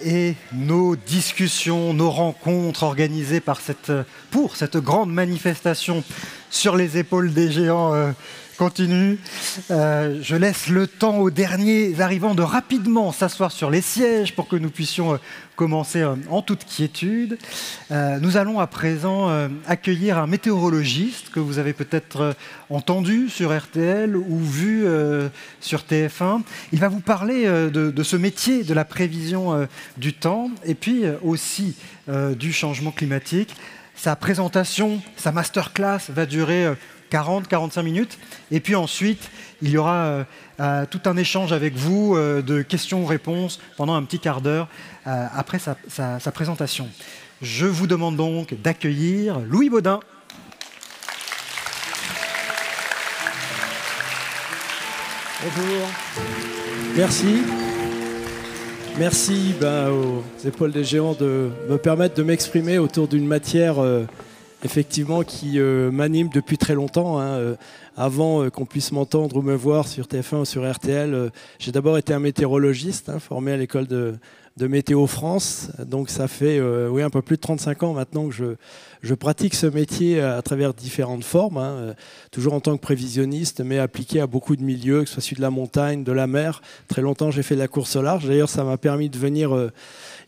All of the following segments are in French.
Et nos discussions, nos rencontres organisées pour cette grande manifestation sur les épaules des géants continuent. Je laisse le temps aux derniers arrivants de rapidement s'asseoir sur les sièges pour que nous puissions commencer en toute quiétude. Nous allons à présent accueillir un météorologiste que vous avez peut-être entendu sur RTL ou vu sur TF1. Il va vous parler de ce métier, de la prévision du temps et puis aussi du changement climatique. Sa présentation, sa masterclass va durer 40-45 minutes. Et puis ensuite, il y aura tout un échange avec vous de questions-réponses pendant un petit quart d'heure après sa présentation. Je vous demande donc d'accueillir Louis Baudin. Bonjour. Merci. Merci aux épaules des géants de me permettre de m'exprimer autour d'une matière effectivement qui m'anime depuis très longtemps. Avant qu'on puisse m'entendre ou me voir sur TF1 ou sur RTL, j'ai d'abord été un météorologiste, formé à l'école de Météo France. Donc ça fait un peu plus de 35 ans maintenant que je pratique ce métier à travers différentes formes, toujours en tant que prévisionniste, mais appliqué à beaucoup de milieux, que ce soit celui de la montagne, de la mer. Très longtemps, j'ai fait de la course au large. D'ailleurs, ça m'a permis de venir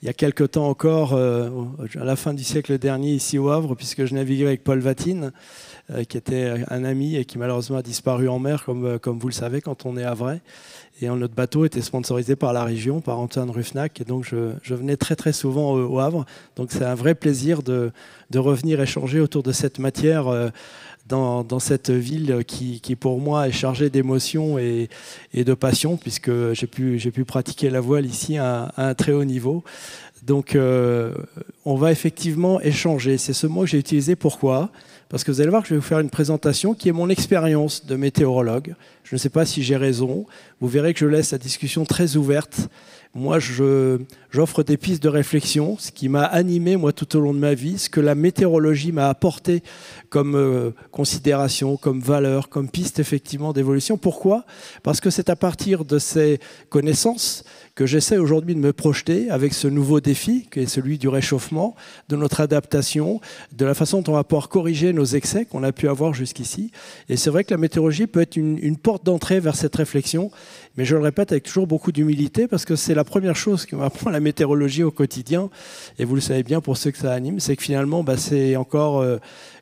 il y a quelque temps encore, à la fin du siècle dernier, ici au Havre, puisque je naviguais avec Paul Vatine, qui était un ami et qui malheureusement a disparu en mer, comme vous le savez, quand on est havrais. Et notre bateau était sponsorisé par la région, par Antoine Ruffnac. Et donc, je venais très, très souvent au Havre. Donc, c'est un vrai plaisir de revenir échanger autour de cette matière dans cette ville qui, pour moi, est chargée d'émotions et de passion, puisque j'ai pu pratiquer la voile ici à un très haut niveau. Donc, on va effectivement échanger. C'est ce mot que j'ai utilisé. Pourquoi ? Parce que vous allez voir que je vais vous faire une présentation qui est mon expérience de météorologue. Je ne sais pas si j'ai raison. Vous verrez que je laisse la discussion très ouverte. Moi, j'offre des pistes de réflexion, ce qui m'a animé, moi, tout au long de ma vie, ce que la météorologie m'a apporté comme considération, comme valeur, comme piste, effectivement, d'évolution. Pourquoi ? Parce que c'est à partir de ces connaissances que j'essaie aujourd'hui de me projeter avec ce nouveau défi, qui est celui du réchauffement, de notre adaptation, de la façon dont on va pouvoir corriger nos excès qu'on a pu avoir jusqu'ici. Et c'est vrai que la météorologie peut être une porte d'entrée vers cette réflexion, mais je le répète avec toujours beaucoup d'humilité, parce que c'est la première chose que m'apprend la météorologie au quotidien, et vous le savez bien pour ceux que ça anime, c'est que finalement, c'est encore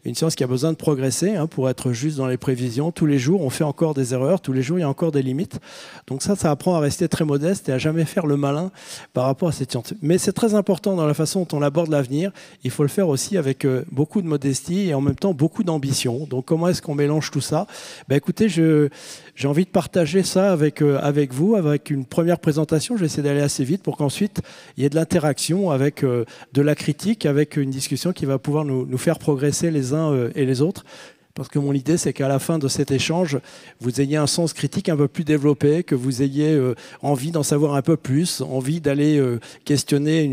une science qui a besoin de progresser pour être juste dans les prévisions. Tous les jours, on fait encore des erreurs, tous les jours, il y a encore des limites. Donc ça apprend à rester très modeste et à jamais faire le malin par rapport à cette science. Mais c'est très important dans la façon dont on aborde l'avenir. Il faut le faire aussi avec beaucoup de modestie et en même temps beaucoup d'ambition. Donc comment est-ce qu'on mélange tout ça ? Écoutez, j'ai envie de partager ça avec vous, avec une première présentation. Je vais essayer d'aller assez vite pour qu'ensuite il y ait de l'interaction avec de la critique, avec une discussion qui va pouvoir nous faire progresser les uns et les autres. Parce que mon idée, c'est qu'à la fin de cet échange, vous ayez un sens critique un peu plus développé, que vous ayez envie d'en savoir un peu plus, envie d'aller questionner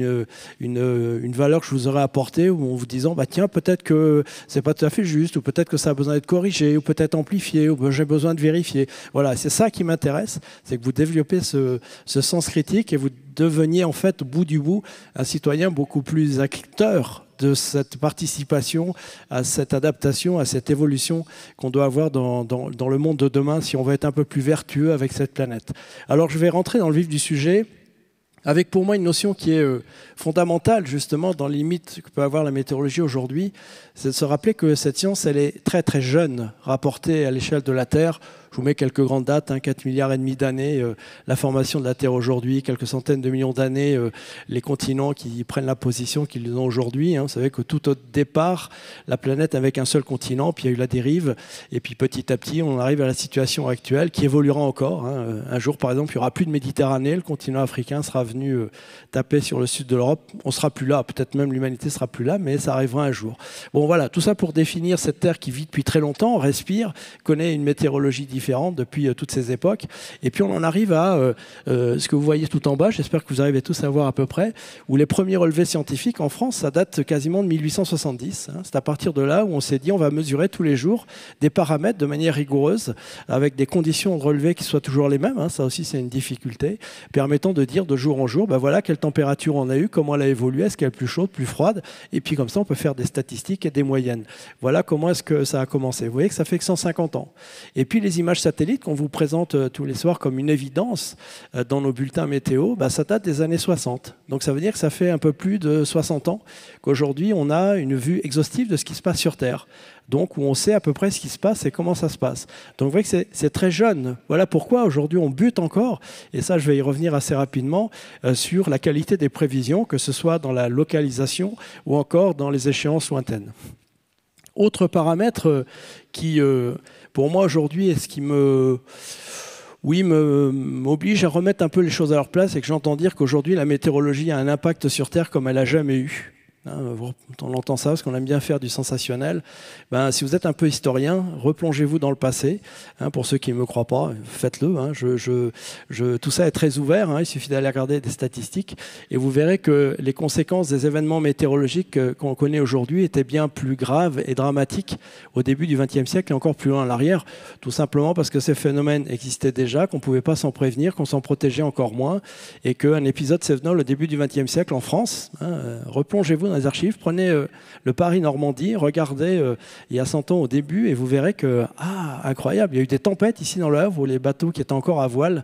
une valeur que je vous aurais apportée, ou en vous disant, tiens, peut-être que c'est pas tout à fait juste, ou peut-être que ça a besoin d'être corrigé, ou peut-être amplifié, ou j'ai besoin de vérifier. Voilà, c'est ça qui m'intéresse, c'est que vous développez ce sens critique et vous deveniez en fait, au bout du bout, un citoyen beaucoup plus acteur de cette participation à cette adaptation, à cette évolution qu'on doit avoir dans le monde de demain si on veut être un peu plus vertueux avec cette planète. Alors je vais rentrer dans le vif du sujet avec pour moi une notion qui est fondamentale justement dans les limites que peut avoir la météorologie aujourd'hui, c'est de se rappeler que cette science elle est très très jeune rapportée à l'échelle de la Terre. Je vous mets quelques grandes dates, 4,5 milliards d'années, la formation de la Terre aujourd'hui, quelques centaines de millions d'années, les continents qui prennent la position qu'ils ont aujourd'hui. Vous savez que tout au départ, la planète avait qu'un seul continent, puis il y a eu la dérive, et puis petit à petit, on arrive à la situation actuelle qui évoluera encore. Un jour, par exemple, il n'y aura plus de Méditerranée, le continent africain sera venu taper sur le sud de l'Europe. On ne sera plus là, peut-être même l'humanité ne sera plus là, mais ça arrivera un jour. Bon voilà, tout ça pour définir cette Terre qui vit depuis très longtemps, respire, connaît une météorologie différente, différentes depuis toutes ces époques. Et puis on en arrive à ce que vous voyez tout en bas, j'espère que vous arrivez tous à voir à peu près, où les premiers relevés scientifiques en France, ça date quasiment de 1870. C'est à partir de là où on s'est dit on va mesurer tous les jours des paramètres de manière rigoureuse, avec des conditions de relevé qui soient toujours les mêmes, ça aussi c'est une difficulté, permettant de dire de jour en jour, voilà quelle température on a eu, comment elle a évolué, est-ce qu'elle est plus chaude, plus froide, et puis comme ça on peut faire des statistiques et des moyennes. Voilà comment est-ce que ça a commencé. Vous voyez que ça fait que 150 ans. Et puis les images satellites qu'on vous présente tous les soirs comme une évidence dans nos bulletins météo, ça date des années 60. Donc ça veut dire que ça fait un peu plus de 60 ans qu'aujourd'hui on a une vue exhaustive de ce qui se passe sur Terre. Donc où on sait à peu près ce qui se passe et comment ça se passe. Donc vous voyez que c'est très jeune. Voilà pourquoi aujourd'hui on bute encore, et ça je vais y revenir assez rapidement, sur la qualité des prévisions, que ce soit dans la localisation ou encore dans les échéances lointaines. Autre paramètre qui, pour moi aujourd'hui, est ce qui m'oblige à remettre un peu les choses à leur place, et que j'entends dire qu'aujourd'hui la météorologie a un impact sur Terre comme elle n'a jamais eu. On entend ça parce qu'on aime bien faire du sensationnel. Si vous êtes un peu historien, replongez-vous dans le passé. Pour ceux qui ne me croient pas, faites-le. Tout ça est très ouvert. Il suffit d'aller regarder des statistiques et vous verrez que les conséquences des événements météorologiques qu'on connaît aujourd'hui étaient bien plus graves et dramatiques au début du XXe siècle et encore plus loin à l'arrière, tout simplement parce que ces phénomènes existaient déjà, qu'on ne pouvait pas s'en prévenir, qu'on s'en protégeait encore moins, et qu'un épisode Cévenol au début du XXe siècle en France, replongez-vous dans les archives, prenez le Paris-Normandie, regardez il y a 100 ans au début et vous verrez que, incroyable, il y a eu des tempêtes ici dans le Havre où les bateaux qui étaient encore à voile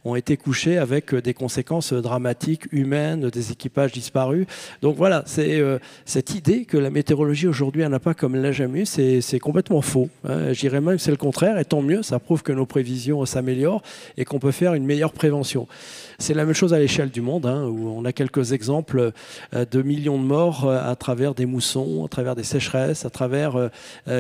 ont été couchés avec des conséquences dramatiques, humaines, des équipages disparus. Donc voilà, c'est cette idée que la météorologie aujourd'hui n'a pas comme elle l'a jamais eu, c'est complètement faux. Je dirais même que c'est le contraire, et tant mieux, ça prouve que nos prévisions s'améliorent et qu'on peut faire une meilleure prévention. C'est la même chose à l'échelle du monde, où on a quelques exemples de millions de morts à travers des moussons, à travers des sécheresses, à travers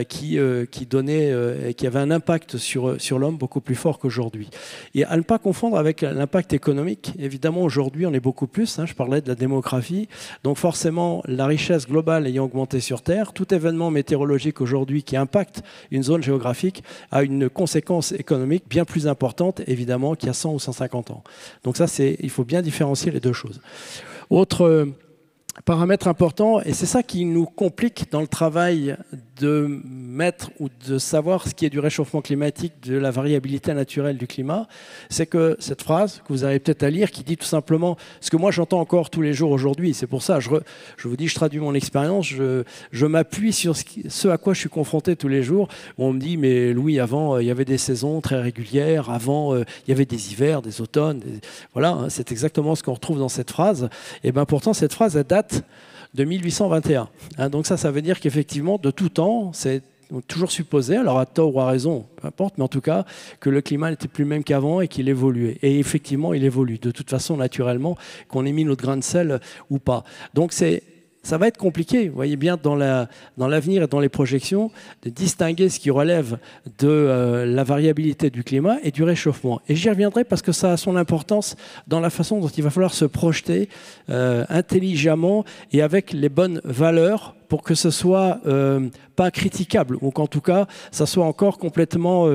qui avaient un impact sur l'homme beaucoup plus fort qu'aujourd'hui. Et à ne pas confondre avec l'impact économique. Évidemment, aujourd'hui, on est beaucoup plus. Je parlais de la démographie. Donc forcément, la richesse globale ayant augmenté sur Terre, tout événement météorologique aujourd'hui qui impacte une zone géographique a une conséquence économique bien plus importante, évidemment, qu'il y a 100 ou 150 ans. Donc ça, il faut bien différencier les deux choses. Autre paramètre important, et c'est ça qui nous complique dans le travail de mettre ou de savoir ce qui est du réchauffement climatique, de la variabilité naturelle du climat, c'est que cette phrase que vous avez peut-être à lire qui dit tout simplement ce que moi j'entends encore tous les jours aujourd'hui, c'est pour ça, je vous dis, je traduis mon expérience, je m'appuie sur ce à quoi je suis confronté tous les jours, où on me dit mais Louis, avant il y avait des saisons très régulières, avant il y avait des hivers, des automnes, voilà, c'est exactement ce qu'on retrouve dans cette phrase, et bien pourtant cette phrase elle date de 1821. Donc ça veut dire qu'effectivement, de tout temps, c'est toujours supposé, alors à tort ou à raison, peu importe, mais en tout cas, que le climat n'était plus le même qu'avant et qu'il évoluait. Et effectivement, il évolue, de toute façon, naturellement, qu'on ait mis notre grain de sel ou pas. Donc ça va être compliqué, vous voyez bien, dans l'avenir et dans les projections, de distinguer ce qui relève de la variabilité du climat et du réchauffement. Et j'y reviendrai parce que ça a son importance dans la façon dont il va falloir se projeter intelligemment et avec les bonnes valeurs pour que ce soit pas critiquable, ou qu'en tout cas, ça soit encore complètement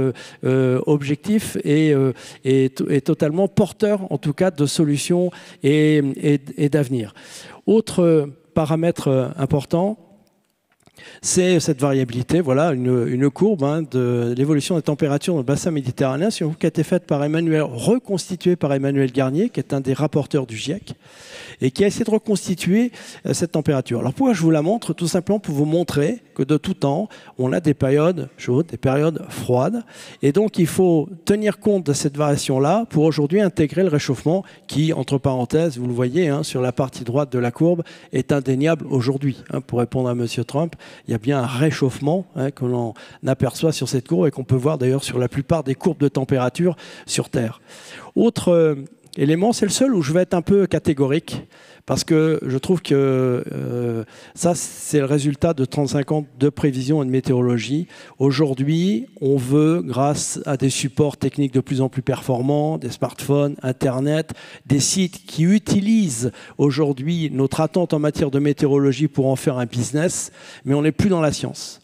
objectif et totalement porteur, en tout cas, de solutions et d'avenir. Autre paramètre important, c'est cette variabilité, voilà, une courbe de l'évolution des températures dans le bassin méditerranéen, qui a été faite par reconstituée par Emmanuel Garnier, qui est un des rapporteurs du GIEC, et qui a essayé de reconstituer cette température. Alors pourquoi je vous la montre? Tout simplement pour vous montrer que de tout temps, on a des périodes chaudes, des périodes froides, et donc il faut tenir compte de cette variation-là pour aujourd'hui intégrer le réchauffement qui, entre parenthèses, vous le voyez sur la partie droite de la courbe, est indéniable aujourd'hui. Pour répondre à M. Trump, il y a bien un réchauffement que l'on aperçoit sur cette courbe et qu'on peut voir d'ailleurs sur la plupart des courbes de température sur Terre. Autre élément, c'est le seul où je vais être un peu catégorique, parce que je trouve que ça, c'est le résultat de 35 ans de prévision et de météorologie. Aujourd'hui, on veut, grâce à des supports techniques de plus en plus performants, des smartphones, Internet, des sites qui utilisent aujourd'hui notre attente en matière de météorologie pour en faire un business, mais on n'est plus dans la science.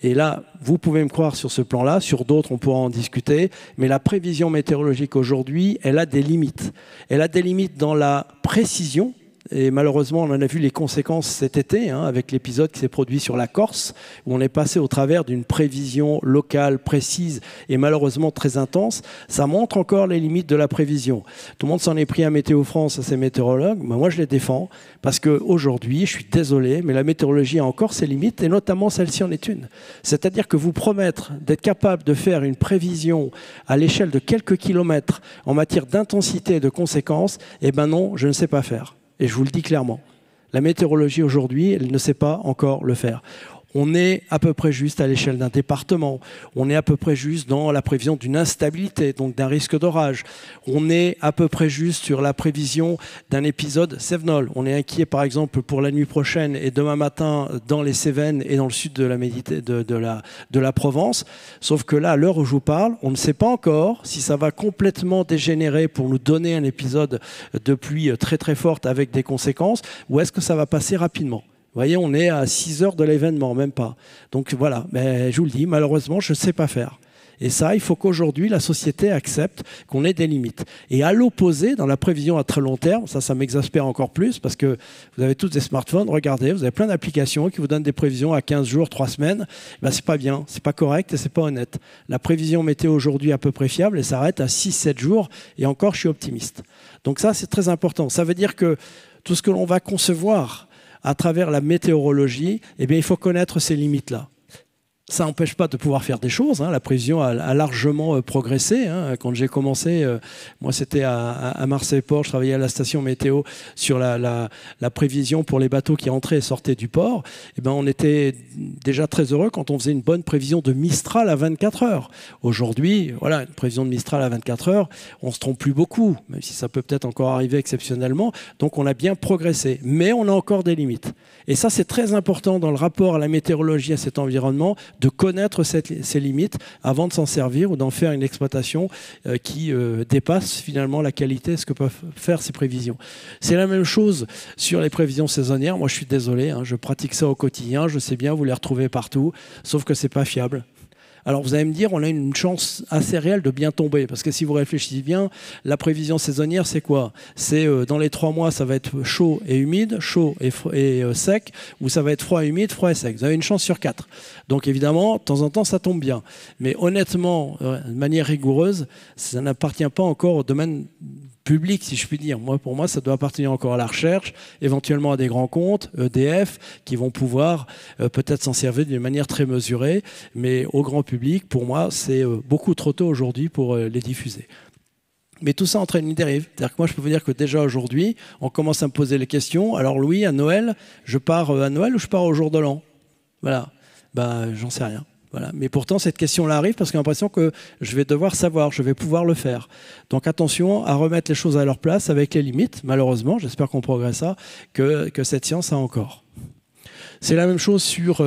Et là, vous pouvez me croire sur ce plan-là, sur d'autres, on pourra en discuter, mais la prévision météorologique aujourd'hui, elle a des limites. Elle a des limites dans la précision, et malheureusement, on en a vu les conséquences cet été, avec l'épisode qui s'est produit sur la Corse, où on est passé au travers d'une prévision locale, précise et malheureusement très intense. Ça montre encore les limites de la prévision. Tout le monde s'en est pris à Météo France, à ces météorologues. Mais moi, je les défends, parce qu'aujourd'hui, je suis désolé, mais la météorologie a encore ses limites, et notamment celle-ci en est une. C'est-à-dire que vous promettre d'être capable de faire une prévision à l'échelle de quelques kilomètres en matière d'intensité et de conséquences, eh ben non, je ne sais pas faire. Et je vous le dis clairement, la météorologie aujourd'hui, elle ne sait pas encore le faire. On est à peu près juste à l'échelle d'un département. On est à peu près juste dans la prévision d'une instabilité, donc d'un risque d'orage. On est à peu près juste sur la prévision d'un épisode Cévenol. On est inquiet, par exemple, pour la nuit prochaine et demain matin dans les Cévennes et dans le sud de la Provence. Sauf que là, à l'heure où je vous parle, on ne sait pas encore si ça va complètement dégénérer pour nous donner un épisode de pluie très très forte avec des conséquences, ou est-ce que ça va passer rapidement. Vous voyez, on est à 6 heures de l'événement, même pas. Donc voilà, mais je vous le dis, malheureusement, je ne sais pas faire. Et ça, il faut qu'aujourd'hui, la société accepte qu'on ait des limites. Et à l'opposé, dans la prévision à très long terme, ça m'exaspère encore plus, parce que vous avez tous des smartphones, regardez, vous avez plein d'applications qui vous donnent des prévisions à 15 jours, 3 semaines. Ben, c'est pas bien, c'est pas correct et c'est pas honnête. La prévision météo aujourd'hui est à peu près fiable et s'arrête à 6-7 jours. Et encore, je suis optimiste. Donc ça, c'est très important. Ça veut dire que tout ce que l'on va concevoir à travers la météorologie, eh bien, il faut connaître ces limites-là. Ça n'empêche pas de pouvoir faire des choses. La prévision a largement progressé. Quand j'ai commencé, moi c'était à Marseille-Port, je travaillais à la station météo sur la prévision pour les bateaux qui entraient et sortaient du port. Et ben, on était déjà très heureux quand on faisait une bonne prévision de Mistral à 24 heures. Aujourd'hui, voilà, une prévision de Mistral à 24 heures, on ne se trompe plus beaucoup, même si ça peut peut-être encore arriver exceptionnellement. Donc on a bien progressé, mais on a encore des limites. Et ça, c'est très important dans le rapport à la météorologie, à cet environnement, de connaître ces limites avant de s'en servir ou d'en faire une exploitation qui dépasse finalement la qualité, ce que peuvent faire ces prévisions. C'est la même chose sur les prévisions saisonnières. Moi, je suis désolé, je pratique ça au quotidien, je sais bien, vous les retrouvez partout, sauf que c'est pas fiable. Alors vous allez me dire, on a une chance assez réelle de bien tomber, parce que si vous réfléchissez bien, la prévision saisonnière, c'est quoi? C'est dans les 3 mois, ça va être chaud et humide, chaud et sec, ou ça va être froid et humide, froid et sec. Vous avez une chance sur 4. Donc évidemment, de temps en temps, ça tombe bien. Mais honnêtement, de manière rigoureuse, ça n'appartient pas encore au domaine public, si je puis dire. Pour moi, ça doit appartenir encore à la recherche, éventuellement à des grands comptes, EDF, qui vont pouvoir peut-être s'en servir d'une manière très mesurée. Mais au grand public, pour moi, c'est beaucoup trop tôt aujourd'hui pour les diffuser. Mais tout ça entraîne une dérive. C'est-à-dire que moi, je peux vous dire que déjà aujourd'hui, on commence à me poser les questions. Alors Louis, à Noël, je pars à Noël ou je pars au jour de l'an? Voilà. J'en sais rien. Voilà. Mais pourtant, cette question-là arrive parce que j'ai l'impression que je vais devoir savoir, je vais pouvoir le faire. Donc attention à remettre les choses à leur place avec les limites, malheureusement, j'espère qu'on progressera, que cette science a encore. C'est la même chose sur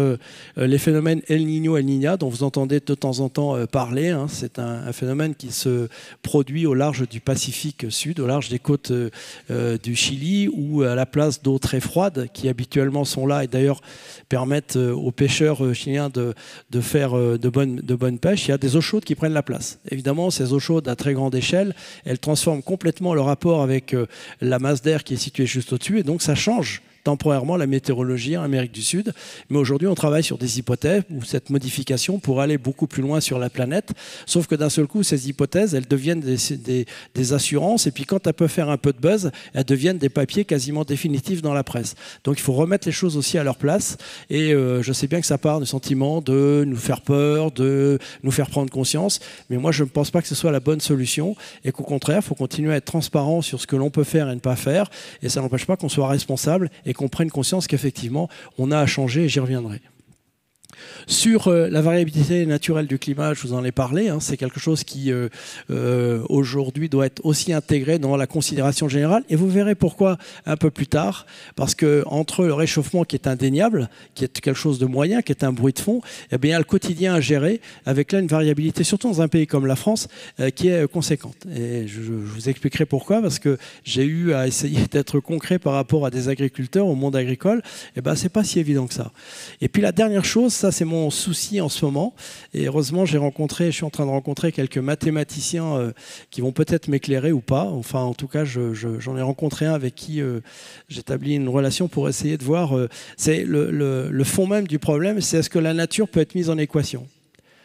les phénomènes El Niño, El Niña, dont vous entendez de temps en temps parler. C'est un phénomène qui se produit au large du Pacifique Sud, au large des côtes du Chili, ou à la place d'eau très froides qui habituellement sont là et d'ailleurs permettent aux pêcheurs chiliens de faire de bonnes pêches. Il y a des eaux chaudes qui prennent la place. Évidemment, ces eaux chaudes à très grande échelle, elles transforment complètement le rapport avec la masse d'air qui est située juste au-dessus, et donc ça change temporairement la météorologie en Amérique du Sud. Mais aujourd'hui, on travaille sur des hypothèses où cette modification pourrait aller beaucoup plus loin sur la planète. Sauf que d'un seul coup, ces hypothèses, elles deviennent des assurances. Et puis quand elles peuvent faire un peu de buzz, elles deviennent des papiers quasiment définitifs dans la presse. Donc il faut remettre les choses aussi à leur place. Et je sais bien que ça part du sentiment de nous faire peur, de nous faire prendre conscience. Mais moi, je ne pense pas que ce soit la bonne solution. Et qu'au contraire, il faut continuer à être transparent sur ce que l'on peut faire et ne pas faire. Et ça n'empêche pas qu'on soit responsable et qu'on prenne conscience qu'effectivement, on a à changer, et j'y reviendrai. Sur la variabilité naturelle du climat, je vous en ai parlé, c'est quelque chose qui aujourd'hui doit être aussi intégré dans la considération générale, et vous verrez pourquoi un peu plus tard, parce que entre le réchauffement qui est indéniable, qui est quelque chose de moyen, qui est un bruit de fond, eh bien, il y a le quotidien à gérer, avec là une variabilité, surtout dans un pays comme la France, qui est conséquente. Et je vous expliquerai pourquoi, parce que j'ai eu à essayer d'être concret par rapport à des agriculteurs, au monde agricole, et ben c'est pas si évident que ça. Et puis la dernière chose, ça ça, c'est mon souci en ce moment. Et heureusement, je suis en train de rencontrer quelques mathématiciens qui vont peut-être m'éclairer ou pas. Enfin, en tout cas, j'en ai rencontré un avec qui j'établis une relation pour essayer de voir. C'est le fond même du problème, c'est est-ce que la nature peut être mise en équation ?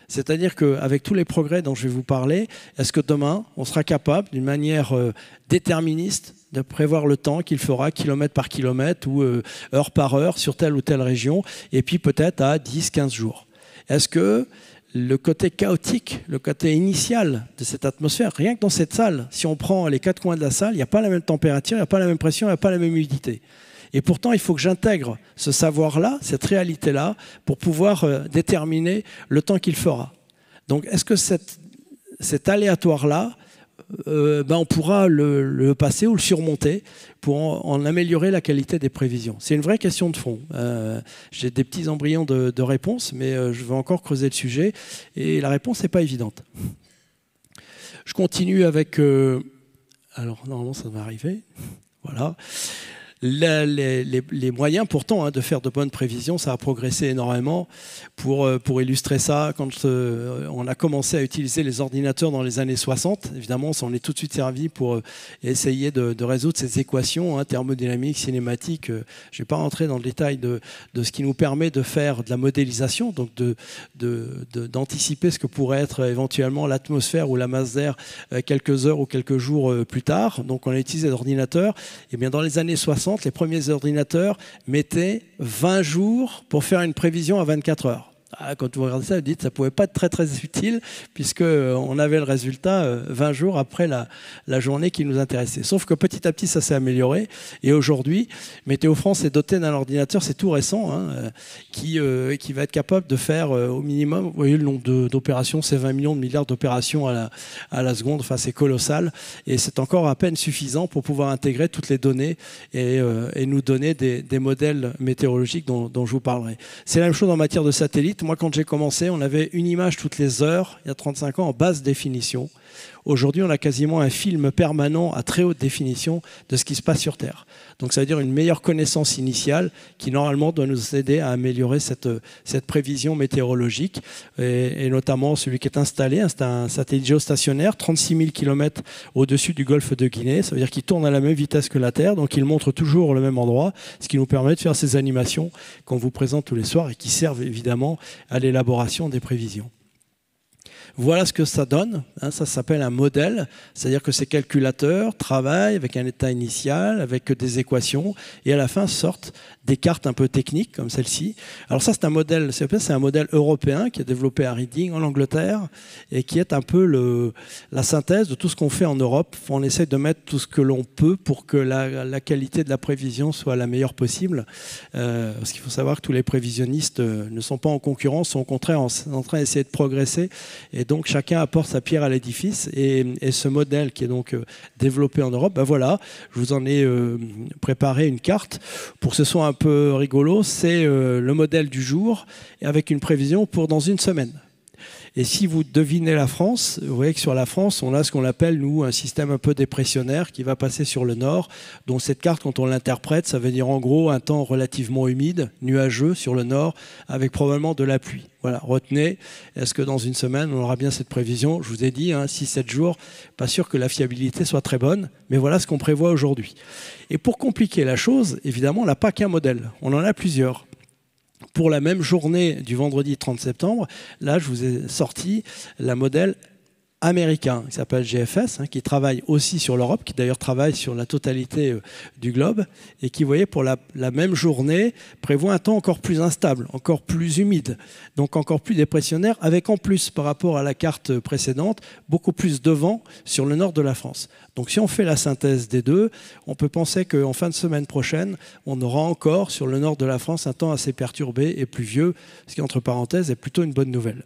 C'est-à-dire qu'avec tous les progrès dont je vais vous parler, est-ce que demain, on sera capable, d'une manière déterministe, de prévoir le temps qu'il fera kilomètre par kilomètre ou heure par heure sur telle ou telle région, et puis peut-être à 10-15 jours. Est-ce que le côté chaotique, le côté initial de cette atmosphère, rien que dans cette salle, si on prend les 4 coins de la salle, il n'y a pas la même température, il n'y a pas la même pression, il n'y a pas la même humidité. Et pourtant, il faut que j'intègre ce savoir-là, cette réalité-là, pour pouvoir déterminer le temps qu'il fera. Donc, est-ce que cet aléatoire-là, on pourra le passer ou le surmonter pour en améliorer la qualité des prévisions? C'est une vraie question de fond. J'ai des petits embryons de réponse, mais je vais encore creuser le sujet. Et la réponse n'est pas évidente. Je continue avec... alors, normalement, ça va arriver. Voilà. Les moyens pourtant de faire de bonnes prévisions, ça a progressé énormément. Pour illustrer ça, quand on a commencé à utiliser les ordinateurs dans les années 60, évidemment, on s'en est tout de suite servi pour essayer de résoudre ces équations thermodynamiques, cinématiques. Je ne vais pas rentrer dans le détail de ce qui nous permet de faire de la modélisation, donc d'anticiper ce que pourrait être éventuellement l'atmosphère ou la masse d'air quelques heures ou quelques jours plus tard. Donc on a utilisé l'ordinateur. Et bien dans les années 60, les premiers ordinateurs mettaient 20 jours pour faire une prévision à 24 heures. Quand vous regardez ça, vous dites que ça ne pouvait pas être très très utile puisqu'on avait le résultat 20 jours après la journée qui nous intéressait. Sauf que petit à petit, ça s'est amélioré. Et aujourd'hui, Météo France est doté d'un ordinateur, c'est tout récent, qui va être capable de faire au minimum, vous voyez le nombre d'opérations, c'est 20 millions de milliards d'opérations à la seconde. Enfin, c'est colossal. Et c'est encore à peine suffisant pour pouvoir intégrer toutes les données et nous donner des modèles météorologiques dont je vous parlerai. C'est la même chose en matière de satellites. Moi, quand j'ai commencé, on avait une image toutes les heures, il y a 35 ans, en basse définition. Aujourd'hui, on a quasiment un film permanent à très haute définition de ce qui se passe sur Terre. Donc ça veut dire une meilleure connaissance initiale qui, normalement, doit nous aider à améliorer cette prévision météorologique. Et notamment celui qui est installé, c'est un satellite géostationnaire, 36 000 km au-dessus du golfe de Guinée. Ça veut dire qu'il tourne à la même vitesse que la Terre, donc il montre toujours le même endroit, ce qui nous permet de faire ces animations qu'on vous présente tous les soirs et qui servent évidemment à l'élaboration des prévisions. Voilà ce que ça donne. Ça s'appelle un modèle, c'est-à-dire que ces calculateurs travaillent avec un état initial, avec des équations, et à la fin sortent des cartes un peu techniques comme celle-ci. Alors ça, c'est un modèle, c'est un modèle européen qui est développé à Reading en Angleterre et qui est un peu la synthèse de tout ce qu'on fait en Europe. On essaie de mettre tout ce que l'on peut pour que la qualité de la prévision soit la meilleure possible. Parce qu'il faut savoir que tous les prévisionnistes ne sont pas en concurrence, sont au contraire en train d'essayer de progresser. Et donc chacun apporte sa pierre à l'édifice. Et ce modèle qui est donc développé en Europe, voilà, je vous en ai préparé une carte pour que ce soit un peu rigolo. C'est le modèle du jour avec une prévision pour dans une semaine. Et si vous devinez la France, vous voyez que sur la France, on a ce qu'on appelle, nous, un système un peu dépressionnaire qui va passer sur le nord. Donc cette carte, quand on l'interprète, ça veut dire en gros un temps relativement humide, nuageux sur le nord, avec probablement de la pluie. Voilà, retenez, est-ce que dans une semaine, on aura bien cette prévision? Je vous ai dit, 6-7 jours, pas sûr que la fiabilité soit très bonne, mais voilà ce qu'on prévoit aujourd'hui. Et pour compliquer la chose, évidemment, on n'a pas qu'un modèle, on en a plusieurs. Pour la même journée du vendredi 30 septembre, là, je vous ai sorti la modèle américain qui s'appelle GFS, qui travaille aussi sur l'Europe, qui d'ailleurs travaille sur la totalité du globe, et qui, vous voyez, pour la même journée, prévoit un temps encore plus instable, encore plus humide, donc encore plus dépressionnaire, avec en plus, par rapport à la carte précédente, beaucoup plus de vent sur le nord de la France. Donc si on fait la synthèse des deux, on peut penser qu'en fin de semaine prochaine, on aura encore sur le nord de la France un temps assez perturbé et pluvieux, ce qui, entre parenthèses, est plutôt une bonne nouvelle.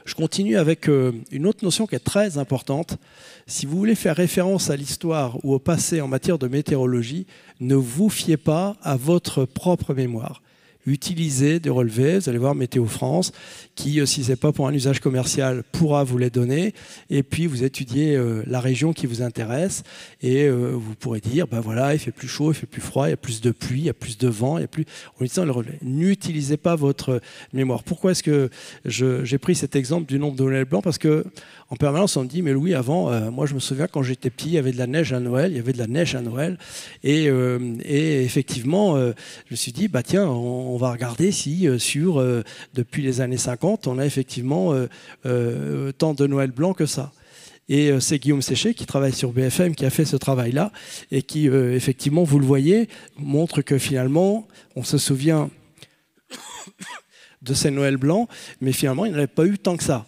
Je continue avec une autre notion qui est très importante. Si vous voulez faire référence à l'histoire ou au passé en matière de météorologie, ne vous fiez pas à votre propre mémoire. Utilisez des relevés, vous allez voir Météo France, qui, si ce n'est pas pour un usage commercial, pourra vous les donner. Et puis, vous étudiez la région qui vous intéresse et vous pourrez dire, ben voilà, il fait plus chaud, il fait plus froid, il y a plus de pluie, il y a plus de vent, il y a plus... En utilisant les relevés. N'utilisez pas votre mémoire. Pourquoi est-ce que j'ai pris cet exemple du nombre de Noël blanc? Parce que en permanence, on me dit, mais Louis, avant, moi, je me souviens, quand j'étais petit, il y avait de la neige à Noël, il y avait de la neige à Noël. Et effectivement, je me suis dit, bah tiens, on va regarder si depuis les années 50, on a effectivement tant de Noël blanc que ça. Et c'est Guillaume Séché, qui travaille sur BFM, qui a fait ce travail-là, et qui, effectivement, vous le voyez, montre que finalement, on se souvient de ces Noël blancs, mais finalement, il n'y en avait pas eu tant que ça.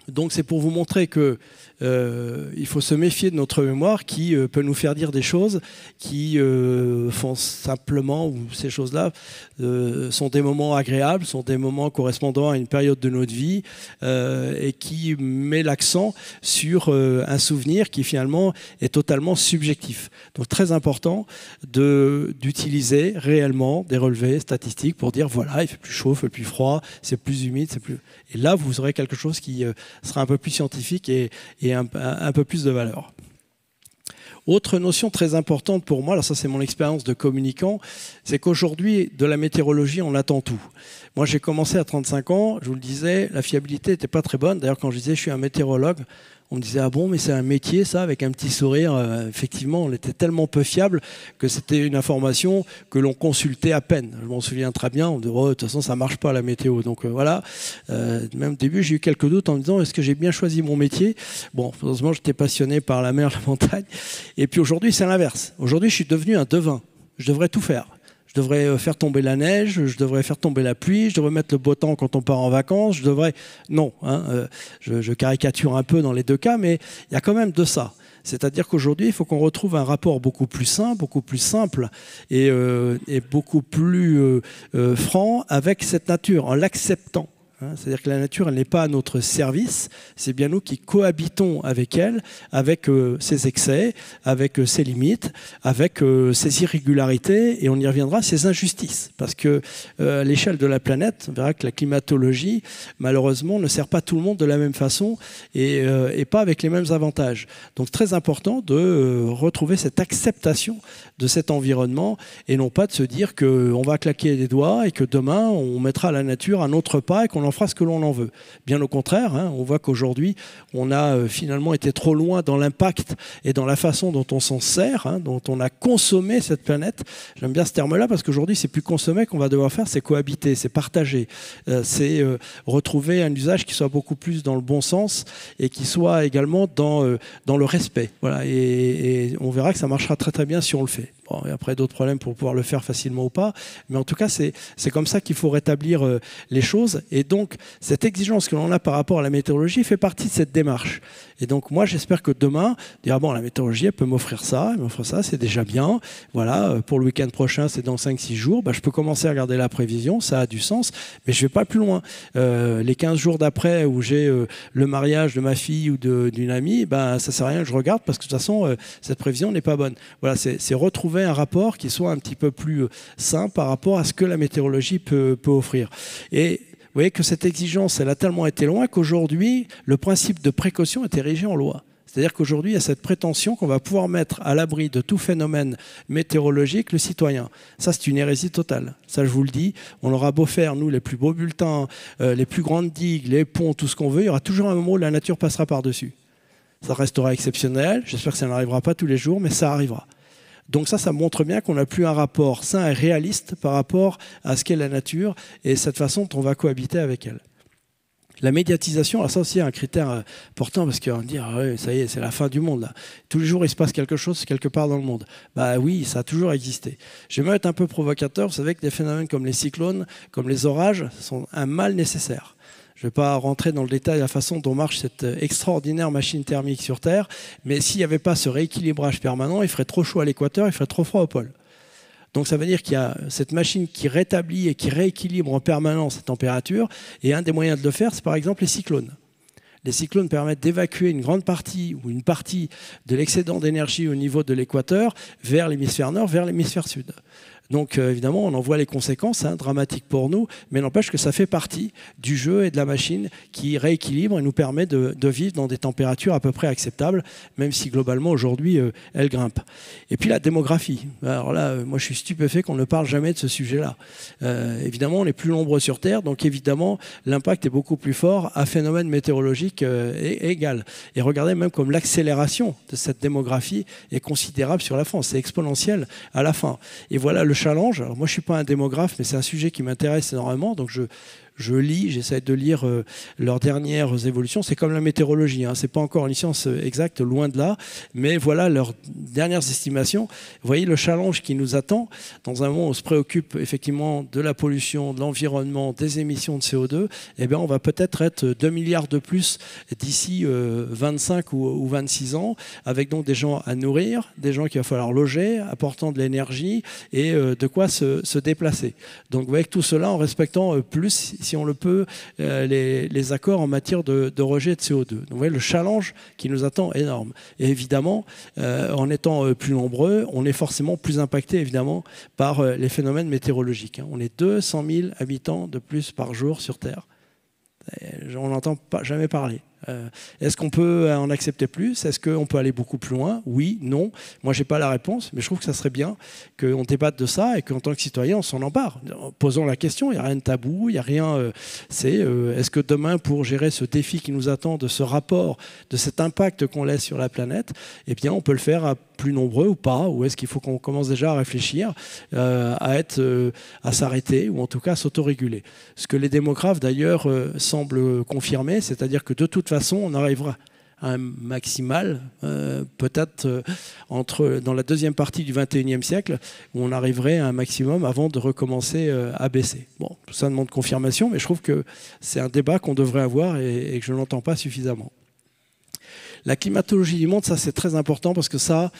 Donc c'est pour vous montrer que il faut se méfier de notre mémoire qui peut nous faire dire des choses qui font simplement, ou ces choses-là sont des moments agréables, sont des moments correspondant à une période de notre vie et qui met l'accent sur un souvenir qui finalement est totalement subjectif. Donc très important d'utiliser réellement des relevés statistiques pour dire voilà, il fait plus chaud, il fait plus froid, c'est plus humide, c'est plus... Et là, vous aurez quelque chose qui sera un peu plus scientifique et un peu plus de valeur. Autre notion très importante pour moi, alors ça c'est mon expérience de communicant, c'est qu'aujourd'hui, de la météorologie, on attend tout. Moi j'ai commencé à 35 ans, je vous le disais, la fiabilité n'était pas très bonne. D'ailleurs quand je disais je suis un météorologue, on me disait ah bon mais c'est un métier ça, avec un petit sourire. Effectivement on était tellement peu fiable que c'était une information que l'on consultait à peine. Je m'en souviens très bien, on me disait oh, de toute façon ça marche pas la météo. Donc voilà, même au début j'ai eu quelques doutes en me disant est-ce que j'ai bien choisi mon métier. Bon, heureusement j'étais passionné par la mer, la montagne. Et puis aujourd'hui c'est l'inverse. Aujourd'hui je suis devenu un devin, je devrais tout faire. Je devrais faire tomber la neige, je devrais faire tomber la pluie, je devrais mettre le beau temps quand on part en vacances, je devrais... Non, hein, je caricature un peu dans les deux cas, mais il y a quand même de ça. C'est-à-dire qu'aujourd'hui, il faut qu'on retrouve un rapport beaucoup plus sain, beaucoup plus simple et beaucoup plus franc avec cette nature, en l'acceptant. C'est-à-dire que la nature, elle n'est pas à notre service, c'est bien nous qui cohabitons avec elle, avec ses excès, avec ses limites, avec ses irrégularités, et on y reviendra, ses injustices. Parce que à l'échelle de la planète, on verra que la climatologie, malheureusement, ne sert pas tout le monde de la même façon et pas avec les mêmes avantages. Donc très important de retrouver cette acceptation de cet environnement et non pas de se dire qu'on va claquer des doigts et que demain, on mettra à la nature un autre pas et qu'on en fera ce que l'on en veut. Bien au contraire, hein, on voit qu'aujourd'hui, on a finalement été trop loin dans l'impact et dans la façon dont on s'en sert, hein, dont on a consommé cette planète. J'aime bien ce terme-là parce qu'aujourd'hui, c'est plus consommer qu'on va devoir faire, c'est cohabiter, c'est partager, c'est retrouver un usage qui soit beaucoup plus dans le bon sens et qui soit également dans le respect. Voilà, et on verra que ça marchera très très bien si on le fait. Bon, et après, d'autres problèmes pour pouvoir le faire facilement ou pas. Mais en tout cas, c'est comme ça qu'il faut rétablir les choses. Et donc, cette exigence que l'on a par rapport à la météorologie fait partie de cette démarche. Et donc, moi, j'espère que demain, dire bon, la météorologie, elle peut m'offrir ça, c'est déjà bien. Voilà, pour le week-end prochain, c'est dans 5-6 jours. Bah, je peux commencer à regarder la prévision, ça a du sens, mais je ne vais pas plus loin. Les 15 jours d'après, où j'ai le mariage de ma fille ou d'une amie, bah, ça ne sert à rien que je regarde, parce que de toute façon, cette prévision n'est pas bonne. Voilà, c'est retrouver un rapport qui soit un petit peu plus sain par rapport à ce que la météorologie peut offrir. Et vous voyez que cette exigence, elle a tellement été loin qu'aujourd'hui, le principe de précaution est érigé en loi. C'est-à-dire qu'aujourd'hui, il y a cette prétention qu'on va pouvoir mettre à l'abri de tout phénomène météorologique le citoyen. Ça, c'est une hérésie totale. Ça, je vous le dis. On aura beau faire, nous, les plus beaux bulletins, les plus grandes digues, les ponts, tout ce qu'on veut, il y aura toujours un moment où la nature passera par-dessus. Ça restera exceptionnel. J'espère que ça n'arrivera pas tous les jours, mais ça arrivera. Donc ça montre bien qu'on n'a plus un rapport sain et réaliste par rapport à ce qu'est la nature et cette façon dont on va cohabiter avec elle. La médiatisation, alors ça aussi est un critère important parce qu'on va dire ah ouais, ça y est, c'est la fin du monde là. Tous les jours il se passe quelque chose quelque part dans le monde. Bah oui, ça a toujours existé. Je vais être un peu provocateur, vous savez que des phénomènes comme les cyclones, comme les orages sont un mal nécessaire. Je ne vais pas rentrer dans le détail de la façon dont marche cette extraordinaire machine thermique sur Terre, mais s'il n'y avait pas ce rééquilibrage permanent, il ferait trop chaud à l'équateur, il ferait trop froid au pôle. Donc ça veut dire qu'il y a cette machine qui rétablit et qui rééquilibre en permanence cette température, et un des moyens de le faire, c'est par exemple les cyclones. Les cyclones permettent d'évacuer une grande partie ou une partie de l'excédent d'énergie au niveau de l'équateur vers l'hémisphère nord, vers l'hémisphère sud. Donc évidemment, on en voit les conséquences, hein, dramatiques pour nous, mais n'empêche que ça fait partie du jeu et de la machine qui rééquilibre et nous permet de vivre dans des températures à peu près acceptables, même si globalement aujourd'hui, elles grimpent. Et puis la démographie. Alors là, moi je suis stupéfait qu'on ne parle jamais de ce sujet-là. Évidemment, on est plus nombreux sur Terre, donc évidemment, l'impact est beaucoup plus fort à phénomène météorologique égal. Et regardez, même comme l'accélération de cette démographie est considérable sur la France, c'est exponentiel à la fin. Et voilà le challenge. Alors moi, je ne suis pas un démographe, mais c'est un sujet qui m'intéresse énormément. Donc, je lis, j'essaie de lire leurs dernières évolutions. C'est comme la météorologie, hein. Ce n'est pas encore une science exacte, loin de là. Mais voilà leurs dernières estimations. Vous voyez le challenge qui nous attend dans un moment où on se préoccupe effectivement de la pollution, de l'environnement, des émissions de CO2. Eh bien, on va peut-être être 2 milliards de plus d'ici 25 ou 26 ans, avec donc des gens à nourrir, des gens qu'il va falloir loger, apportant de l'énergie et de quoi se déplacer. Donc, avec tout cela, en respectant plus, si on le peut, les accords en matière de rejet de CO2. Donc, vous voyez, le challenge qui nous attend est énorme. Et évidemment, en étant plus nombreux, on est forcément plus impacté, évidemment, par les phénomènes météorologiques. On est 200 000 habitants de plus par jour sur Terre. On n'entend jamais parler. Est-ce qu'on peut en accepter plus? Est-ce qu'on peut aller beaucoup plus loin? Oui, non. Moi, je n'ai pas la réponse, mais je trouve que ça serait bien qu'on débatte de ça et qu'en tant que citoyen, on s'en empare. Posons la question, il n'y a rien de tabou, il n'y a rien... est-ce que demain, pour gérer ce défi qui nous attend, de ce rapport, de cet impact qu'on laisse sur la planète, eh bien, on peut le faire à plus nombreux ou pas? Ou est-ce qu'il faut qu'on commence déjà à réfléchir, à s'arrêter ou en tout cas à s'autoréguler? Ce que les démographes, d'ailleurs, semblent confirmer, c'est-à-dire que de toute façon, on arrivera à un maximal, peut-être dans la deuxième partie du XXIe siècle, où on arriverait à un maximum avant de recommencer à baisser. Bon, tout ça demande confirmation, mais je trouve que c'est un débat qu'on devrait avoir et que je n'entends pas suffisamment. La climatologie du monde, ça c'est très important parce que ça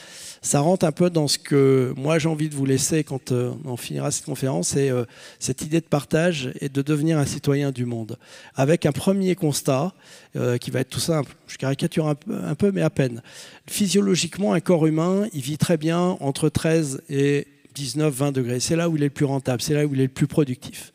rentre un peu dans ce que moi j'ai envie de vous laisser quand on finira cette conférence, c'est cette idée de partage et de devenir un citoyen du monde. Avec un premier constat qui va être tout simple, je caricature un peu mais à peine. Physiologiquement, un corps humain, il vit très bien entre 13 et 19-20 degrés. C'est là où il est le plus rentable, c'est là où il est le plus productif.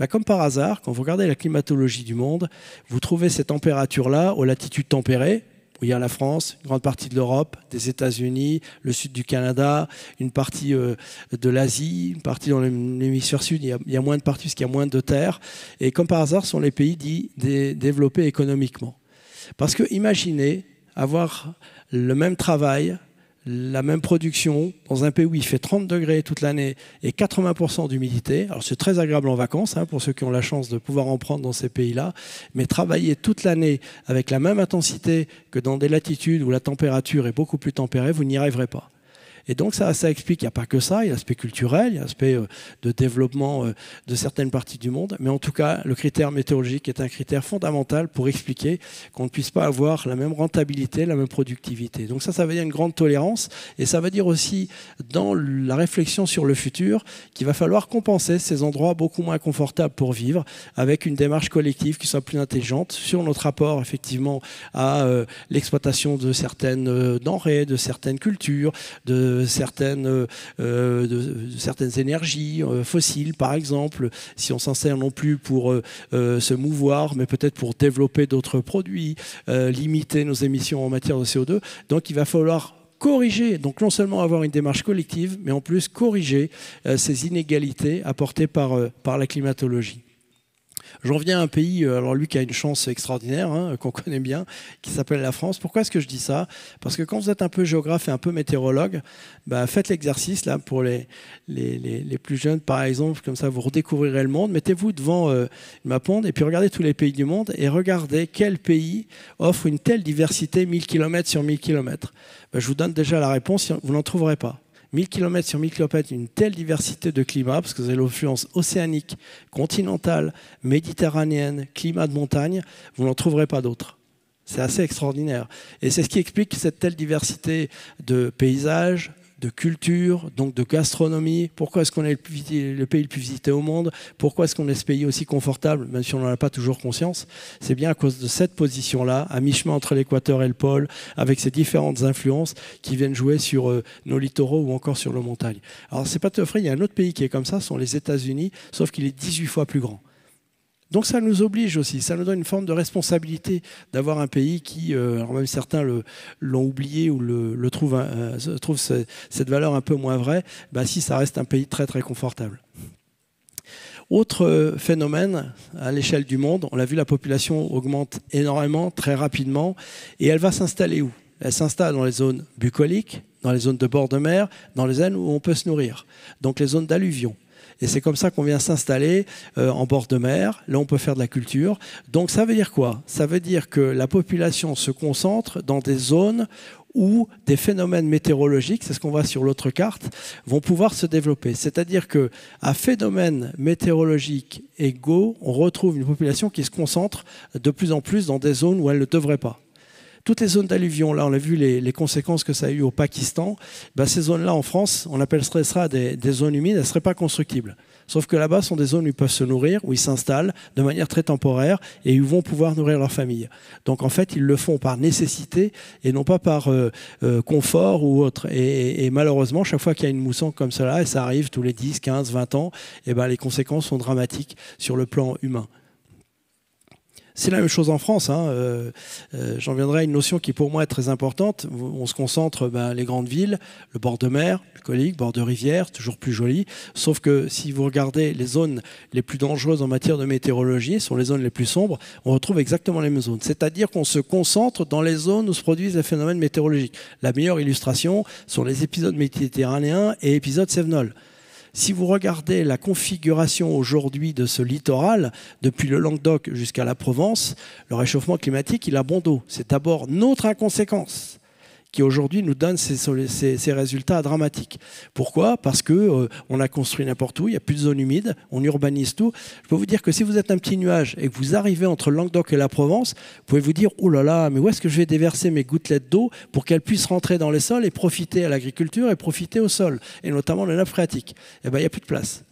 Comme par hasard, quand vous regardez la climatologie du monde, vous trouvez ces températures-là aux latitudes tempérées, où il y a la France, une grande partie de l'Europe, des États-Unis, le sud du Canada, une partie de l'Asie, une partie dans l'hémisphère sud, il y a moins de parties parce qu'il y a moins de terre. Et comme par hasard, ce sont les pays dits développés économiquement. Parce que imaginez avoir le même travail, la même production dans un pays où il fait 30 degrés toute l'année et 80% d'humidité. Alors c'est très agréable en vacances, hein, pour ceux qui ont la chance de pouvoir en prendre dans ces pays-là, mais travailler toute l'année avec la même intensité que dans des latitudes où la température est beaucoup plus tempérée, vous n'y arriverez pas. Et donc ça explique, il n'y a pas que ça, il y a l'aspect culturel, il y a l'aspect de développement de certaines parties du monde, mais en tout cas, le critère météorologique est un critère fondamental pour expliquer qu'on ne puisse pas avoir la même rentabilité, la même productivité. Donc ça veut dire une grande tolérance, et ça veut dire aussi, dans la réflexion sur le futur, qu'il va falloir compenser ces endroits beaucoup moins confortables pour vivre, avec une démarche collective qui soit plus intelligente sur notre rapport, effectivement, à l'exploitation de certaines denrées, de certaines cultures, de certaines énergies fossiles, par exemple, si on s'en sert non plus pour se mouvoir, mais peut-être pour développer d'autres produits, limiter nos émissions en matière de CO2. Donc il va falloir corriger, donc non seulement avoir une démarche collective, mais en plus corriger ces inégalités apportées par la climatologie. J'en viens à un pays, alors lui qui a une chance extraordinaire, hein, qu'on connaît bien, qui s'appelle la France. Pourquoi est-ce que je dis ça? Parce que quand vous êtes un peu géographe et un peu météorologue, faites l'exercice là pour les plus jeunes, par exemple, comme ça vous redécouvrirez le monde. Mettez-vous devant une mappemonde et puis regardez tous les pays du monde et regardez quel pays offre une telle diversité 1000 km sur 1000 km. Je vous donne déjà la réponse, vous n'en trouverez pas. 1000 km sur 1000 km, une telle diversité de climat, parce que vous avez l'influence océanique, continentale, méditerranéenne, climat de montagne, vous n'en trouverez pas d'autres. C'est assez extraordinaire. Et c'est ce qui explique cette telle diversité de paysages, de culture, donc de gastronomie. Pourquoi est-ce qu'on est le pays le plus visité au monde? Pourquoi est-ce qu'on est ce pays aussi confortable, même si on n'en a pas toujours conscience? C'est bien à cause de cette position-là, à mi-chemin entre l'équateur et le pôle, avec ces différentes influences qui viennent jouer sur nos littoraux ou encore sur nos montagnes. Alors c'est pas tout à fait, il y a un autre pays qui est comme ça, ce sont les États-Unis, sauf qu'il est 18 fois plus grand. Donc ça nous oblige aussi, ça nous donne une forme de responsabilité d'avoir un pays qui, alors même certains l'ont oublié ou trouvent cette valeur un peu moins vraie, bah si ça reste un pays très très confortable. Autre phénomène à l'échelle du monde, on l'a vu, la population augmente énormément, très rapidement, et elle va s'installer où? Elle s'installe dans les zones bucoliques, dans les zones de bord de mer, dans les zones où on peut se nourrir, donc les zones d'alluvion. Et c'est comme ça qu'on vient s'installer en bord de mer. Là, on peut faire de la culture. Donc, ça veut dire quoi? Ça veut dire que la population se concentre dans des zones où des phénomènes météorologiques, c'est ce qu'on voit sur l'autre carte, vont pouvoir se développer. C'est-à-dire qu'à phénomènes météorologiques égaux, on retrouve une population qui se concentre de plus en plus dans des zones où elle ne devrait pas. Toutes les zones d'alluvion, là, on a vu les conséquences que ça a eu au Pakistan. Ben, ces zones-là, en France, on appellerait ça des zones humides, elles ne seraient pas constructibles. Sauf que là-bas, ce sont des zones où ils peuvent se nourrir, où ils s'installent de manière très temporaire et où ils vont pouvoir nourrir leur famille. Donc, en fait, ils le font par nécessité et non pas par confort ou autre. Et malheureusement, chaque fois qu'il y a une mousson comme cela, et ça arrive tous les 10, 15, 20 ans, et ben, les conséquences sont dramatiques sur le plan humain. C'est la même chose en France. J'en viendrai à une notion qui pour moi est très importante. On se concentre, les grandes villes, le bord de mer, bucolique, bord de rivière, toujours plus joli. Sauf que si vous regardez les zones les plus dangereuses en matière de météorologie, sont les zones les plus sombres, on retrouve exactement les mêmes zones. C'est-à-dire qu'on se concentre dans les zones où se produisent les phénomènes météorologiques. La meilleure illustration sont les épisodes méditerranéens et épisodes cévenols. Si vous regardez la configuration aujourd'hui de ce littoral, depuis le Languedoc jusqu'à la Provence, le réchauffement climatique, il a bon dos. C'est d'abord notre inconséquence qui aujourd'hui nous donne ces résultats dramatiques. Pourquoi? Parce qu'on a construit n'importe où, il n'y a plus de zones humides, on urbanise tout. Je peux vous dire que si vous êtes un petit nuage et que vous arrivez entre le Languedoc et la Provence, vous pouvez vous dire « Oh là là, mais où est-ce que je vais déverser mes gouttelettes d'eau pour qu'elles puissent rentrer dans les sols et profiter à l'agriculture et profiter au sol, et notamment les nappes phréatiques ?» Eh bien, il n'y a plus de place.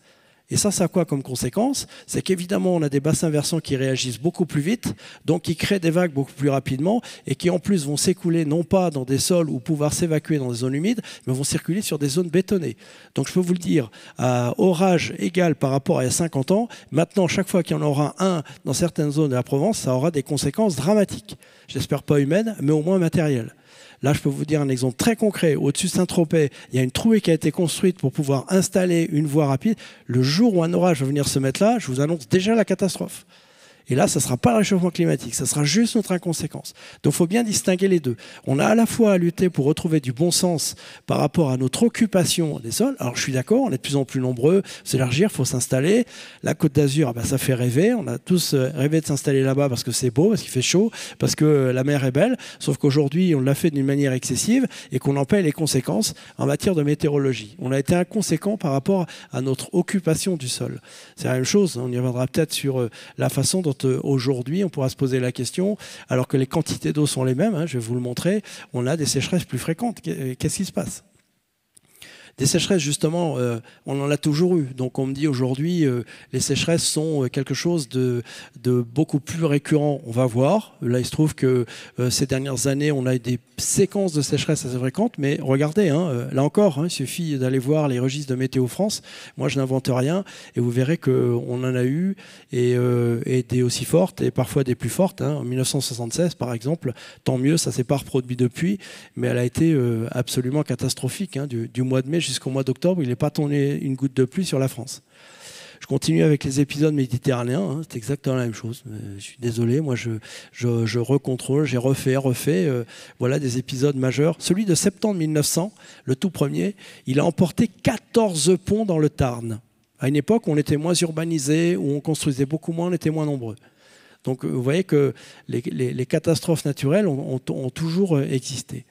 Et ça a quoi comme conséquence? C'est qu'évidemment, on a des bassins versants qui réagissent beaucoup plus vite, donc qui créent des vagues beaucoup plus rapidement et qui en plus vont s'écouler non pas dans des sols ou pouvoir s'évacuer dans des zones humides, mais vont circuler sur des zones bétonnées. Donc je peux vous le dire, à orage égal par rapport à il y a 50 ans, maintenant chaque fois qu'il y en aura un dans certaines zones de la Provence, ça aura des conséquences dramatiques. J'espère pas humaines, mais au moins matérielles. Là, je peux vous dire un exemple très concret. Au-dessus de Saint-Tropez, il y a une trouée qui a été construite pour pouvoir installer une voie rapide. Le jour où un orage va venir se mettre là, je vous annonce déjà la catastrophe. Et là, ça ne sera pas le réchauffement climatique, ça sera juste notre inconséquence. Donc il faut bien distinguer les deux. On a à la fois à lutter pour retrouver du bon sens par rapport à notre occupation des sols. Alors je suis d'accord, on est de plus en plus nombreux, s'élargir, il faut s'installer. La Côte d'Azur, ça fait rêver. On a tous rêvé de s'installer là-bas parce que c'est beau, parce qu'il fait chaud, parce que la mer est belle. Sauf qu'aujourd'hui, on l'a fait d'une manière excessive et qu'on en paie les conséquences en matière de météorologie. On a été inconséquent par rapport à notre occupation du sol. C'est la même chose, on y reviendra peut-être sur la façon dont aujourd'hui, on pourra se poser la question, alors que les quantités d'eau sont les mêmes, je vais vous le montrer, on a des sécheresses plus fréquentes. Qu'est-ce qui se passe ? Des sécheresses, justement, on en a toujours eu. Donc on me dit aujourd'hui, les sécheresses sont quelque chose de beaucoup plus récurrent. On va voir. Là, il se trouve que ces dernières années, on a eu des séquences de sécheresses assez fréquentes. Mais regardez, là encore, il suffit d'aller voir les registres de Météo France. Moi, je n'invente rien. Et vous verrez qu'on en a eu et des aussi fortes et parfois des plus fortes. En 1976, par exemple, tant mieux, ça ne s'est pas reproduit depuis. Mais elle a été absolument catastrophique. Du mois de mai jusqu'au mois d'octobre, il n'est pas tombé une goutte de pluie sur la France. Je continue avec les épisodes méditerranéens, c'est exactement la même chose. Je suis désolé, moi je recontrôle, j'ai refait, voilà des épisodes majeurs. Celui de septembre 1900, le tout premier, il a emporté 14 ponts dans le Tarn. À une époque où on était moins urbanisé, où on construisait beaucoup moins, on était moins nombreux. Donc vous voyez que les catastrophes naturelles ont toujours existé.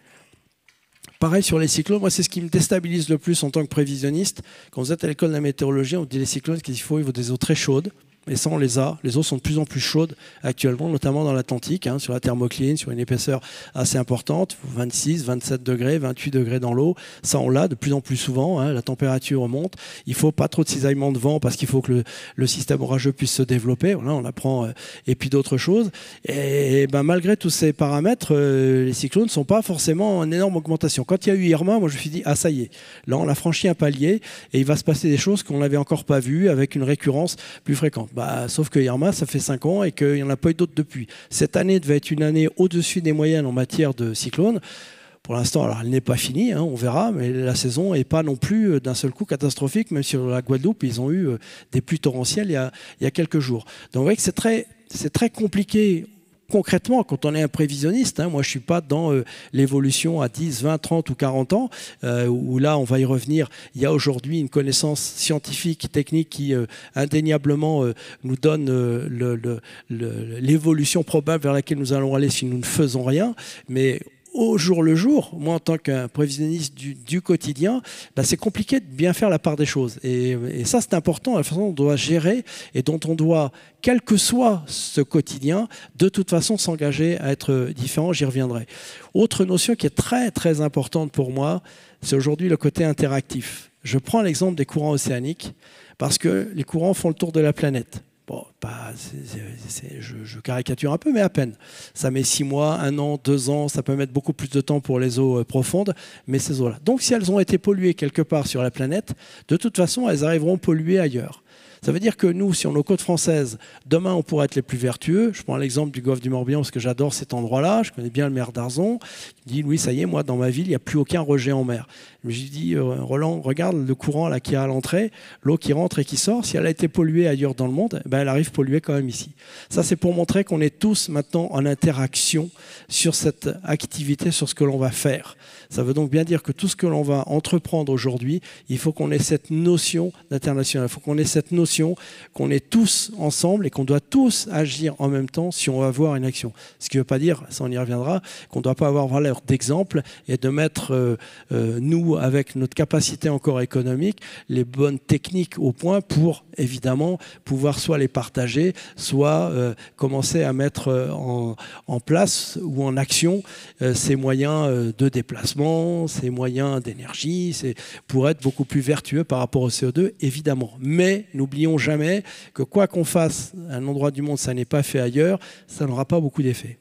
Pareil sur les cyclones, moi c'est ce qui me déstabilise le plus en tant que prévisionniste. Quand vous êtes à l'école de la météorologie, on dit les cyclones, qu'est-ce qu'il faut? Il faut des eaux très chaudes, Et ça, on les a. Les eaux sont de plus en plus chaudes actuellement, notamment dans l'Atlantique, hein, sur la thermocline, sur une épaisseur assez importante, 26, 27 degrés, 28 degrés dans l'eau. Ça, on l'a de plus en plus souvent. Hein, la température remonte. Il ne faut pas trop de cisaillement de vent parce qu'il faut que le système orageux puisse se développer. Voilà, on apprend. Et puis d'autres choses. Et ben, malgré tous ces paramètres, les cyclones ne sont pas forcément en énorme augmentation. Quand il y a eu Irma, moi, je me suis dit, ah, ça y est. Là, on a franchi un palier et il va se passer des choses qu'on n'avait encore pas vues avec une récurrence plus fréquente. Sauf que Irma, ça fait 5 ans et qu'il n'y en a pas eu d'autres depuis. Cette année devait être une année au-dessus des moyennes en matière de cyclones. Pour l'instant, alors elle n'est pas finie, hein, on verra, mais la saison n'est pas non plus d'un seul coup catastrophique. Même sur la Guadeloupe, ils ont eu des pluies torrentielles il y a quelques jours. Donc vous voyez que c'est très compliqué. Concrètement, quand on est un prévisionniste, hein, moi je ne suis pas dans l'évolution à 10, 20, 30 ou 40 ans, où là on va y revenir. Il y a aujourd'hui une connaissance scientifique, technique qui indéniablement nous donne l'évolution probable vers laquelle nous allons aller si nous ne faisons rien. Mais au jour le jour, moi en tant qu'un prévisionniste du quotidien, c'est compliqué de bien faire la part des choses. Et ça c'est important, la façon dont on doit gérer et dont on doit, quel que soit ce quotidien, de toute façon s'engager à être différent, j'y reviendrai. Autre notion qui est très très importante pour moi, c'est aujourd'hui le côté interactif. Je prends l'exemple des courants océaniques parce que les courants font le tour de la planète. Bon, je caricature un peu, mais à peine. Ça met 6 mois, 1 an, 2 ans, ça peut mettre beaucoup plus de temps pour les eaux profondes, mais ces eaux-là. Donc si elles ont été polluées quelque part sur la planète, de toute façon, elles arriveront polluées ailleurs. Ça veut dire que nous, sur nos côtes françaises, demain, on pourrait être les plus vertueux. Je prends l'exemple du golfe du Morbihan parce que j'adore cet endroit-là. Je connais bien le maire d'Arzon. Il dit, oui, ça y est, moi, dans ma ville, il n'y a plus aucun rejet en mer. Je lui dis, Roland, regarde le courant là qui est à l'entrée, l'eau qui rentre et qui sort. Si elle a été polluée ailleurs dans le monde, elle arrive polluée quand même ici. Ça, c'est pour montrer qu'on est tous maintenant en interaction sur cette activité, sur ce que l'on va faire. Ça veut donc bien dire que tout ce que l'on va entreprendre aujourd'hui, il faut qu'on ait cette notion d'international. Il faut qu'on ait cette notion qu'on est tous ensemble et qu'on doit tous agir en même temps si on va avoir une action. Ce qui ne veut pas dire, ça on y reviendra, qu'on ne doit pas avoir valeur d'exemple et de mettre, nous, avec notre capacité encore économique, les bonnes techniques au point pour, évidemment, pouvoir soit les partager, soit commencer à mettre en place ou en action ces moyens de déplacement, ces moyens d'énergie, pour être beaucoup plus vertueux par rapport au CO2, évidemment. Mais n'oublions jamais que quoi qu'on fasse à un endroit du monde, ça n'est pas fait ailleurs, ça n'aura pas beaucoup d'effet.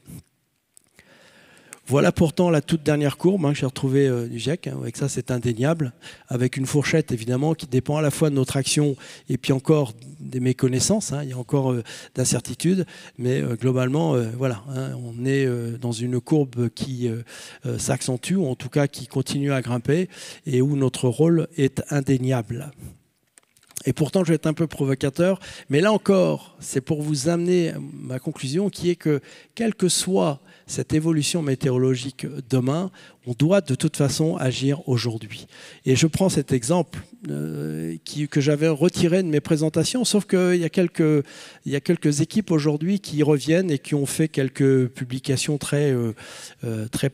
Voilà pourtant la toute dernière courbe que j'ai retrouvée du GIEC. Avec ça, c'est indéniable. Avec une fourchette, évidemment, qui dépend à la fois de notre action et puis encore des méconnaissances. Il y a encore d'incertitudes. Mais globalement, voilà, on est dans une courbe qui s'accentue, ou en tout cas qui continue à grimper, et où notre rôle est indéniable. Et pourtant, je vais être un peu provocateur, mais là encore, c'est pour vous amener à ma conclusion, qui est que, quelle que soit cette évolution météorologique demain, on doit de toute façon agir aujourd'hui. Et je prends cet exemple que j'avais retiré de mes présentations, sauf qu'il y a quelques équipes aujourd'hui qui reviennent et qui ont fait quelques publications très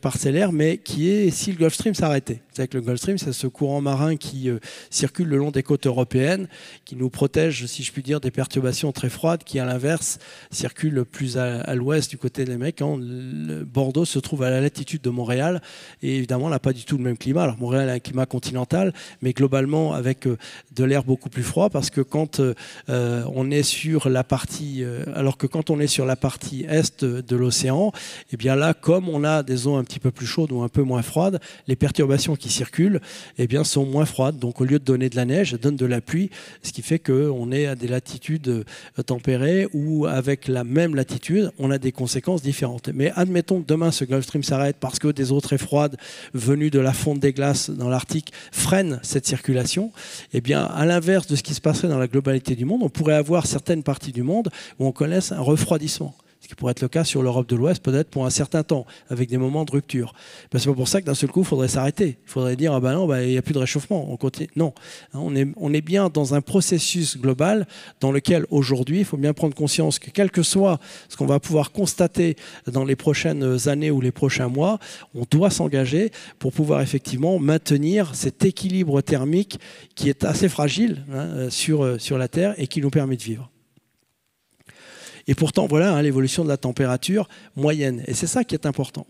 parcellaires, mais qui est si le Gulf Stream s'arrêtait. C'est que le Gulf Stream, c'est ce courant marin qui circule le long des côtes européennes, qui nous protège, si je puis dire, des perturbations très froides, qui à l'inverse circulent plus à l'ouest du côté des mecs. Bordeaux se trouve à la latitude de Montréal, et évidemment, on n'a pas du tout le même climat. Alors Montréal a un climat continental, mais globalement avec de l'air beaucoup plus froid, parce que quand on est sur la partie, alors que quand on est sur la partie est de l'océan, et bien là, comme on a des eaux un petit peu plus chaudes ou un peu moins froides, les perturbations qui circulent, eh bien, sont moins froides. Donc au lieu de donner de la neige, elles donnent de la pluie, ce qui fait qu'on est à des latitudes tempérées, ou avec la même latitude, on a des conséquences différentes. Mais admettons que demain ce Gulf Stream s'arrête parce que des eaux très froides venues de la fonte des glaces dans l'Arctique freinent cette circulation. Eh bien, à l'inverse de ce qui se passerait dans la globalité du monde, on pourrait avoir certaines parties du monde où on connaisse un refroidissement. Ce qui pourrait être le cas sur l'Europe de l'Ouest, peut-être pour un certain temps, avec des moments de rupture. C'est pas pour ça que d'un seul coup, il faudrait s'arrêter. Il faudrait dire, ah ben non, il n'y a plus de réchauffement. On continue. Non, on est bien dans un processus global dans lequel, aujourd'hui, il faut bien prendre conscience que, quel que soit ce qu'on va pouvoir constater dans les prochaines années ou les prochains mois, on doit s'engager pour pouvoir effectivement maintenir cet équilibre thermique qui est assez fragile sur la Terre et qui nous permet de vivre. Et pourtant, voilà hein, l'évolution de la température moyenne. Et c'est ça qui est important.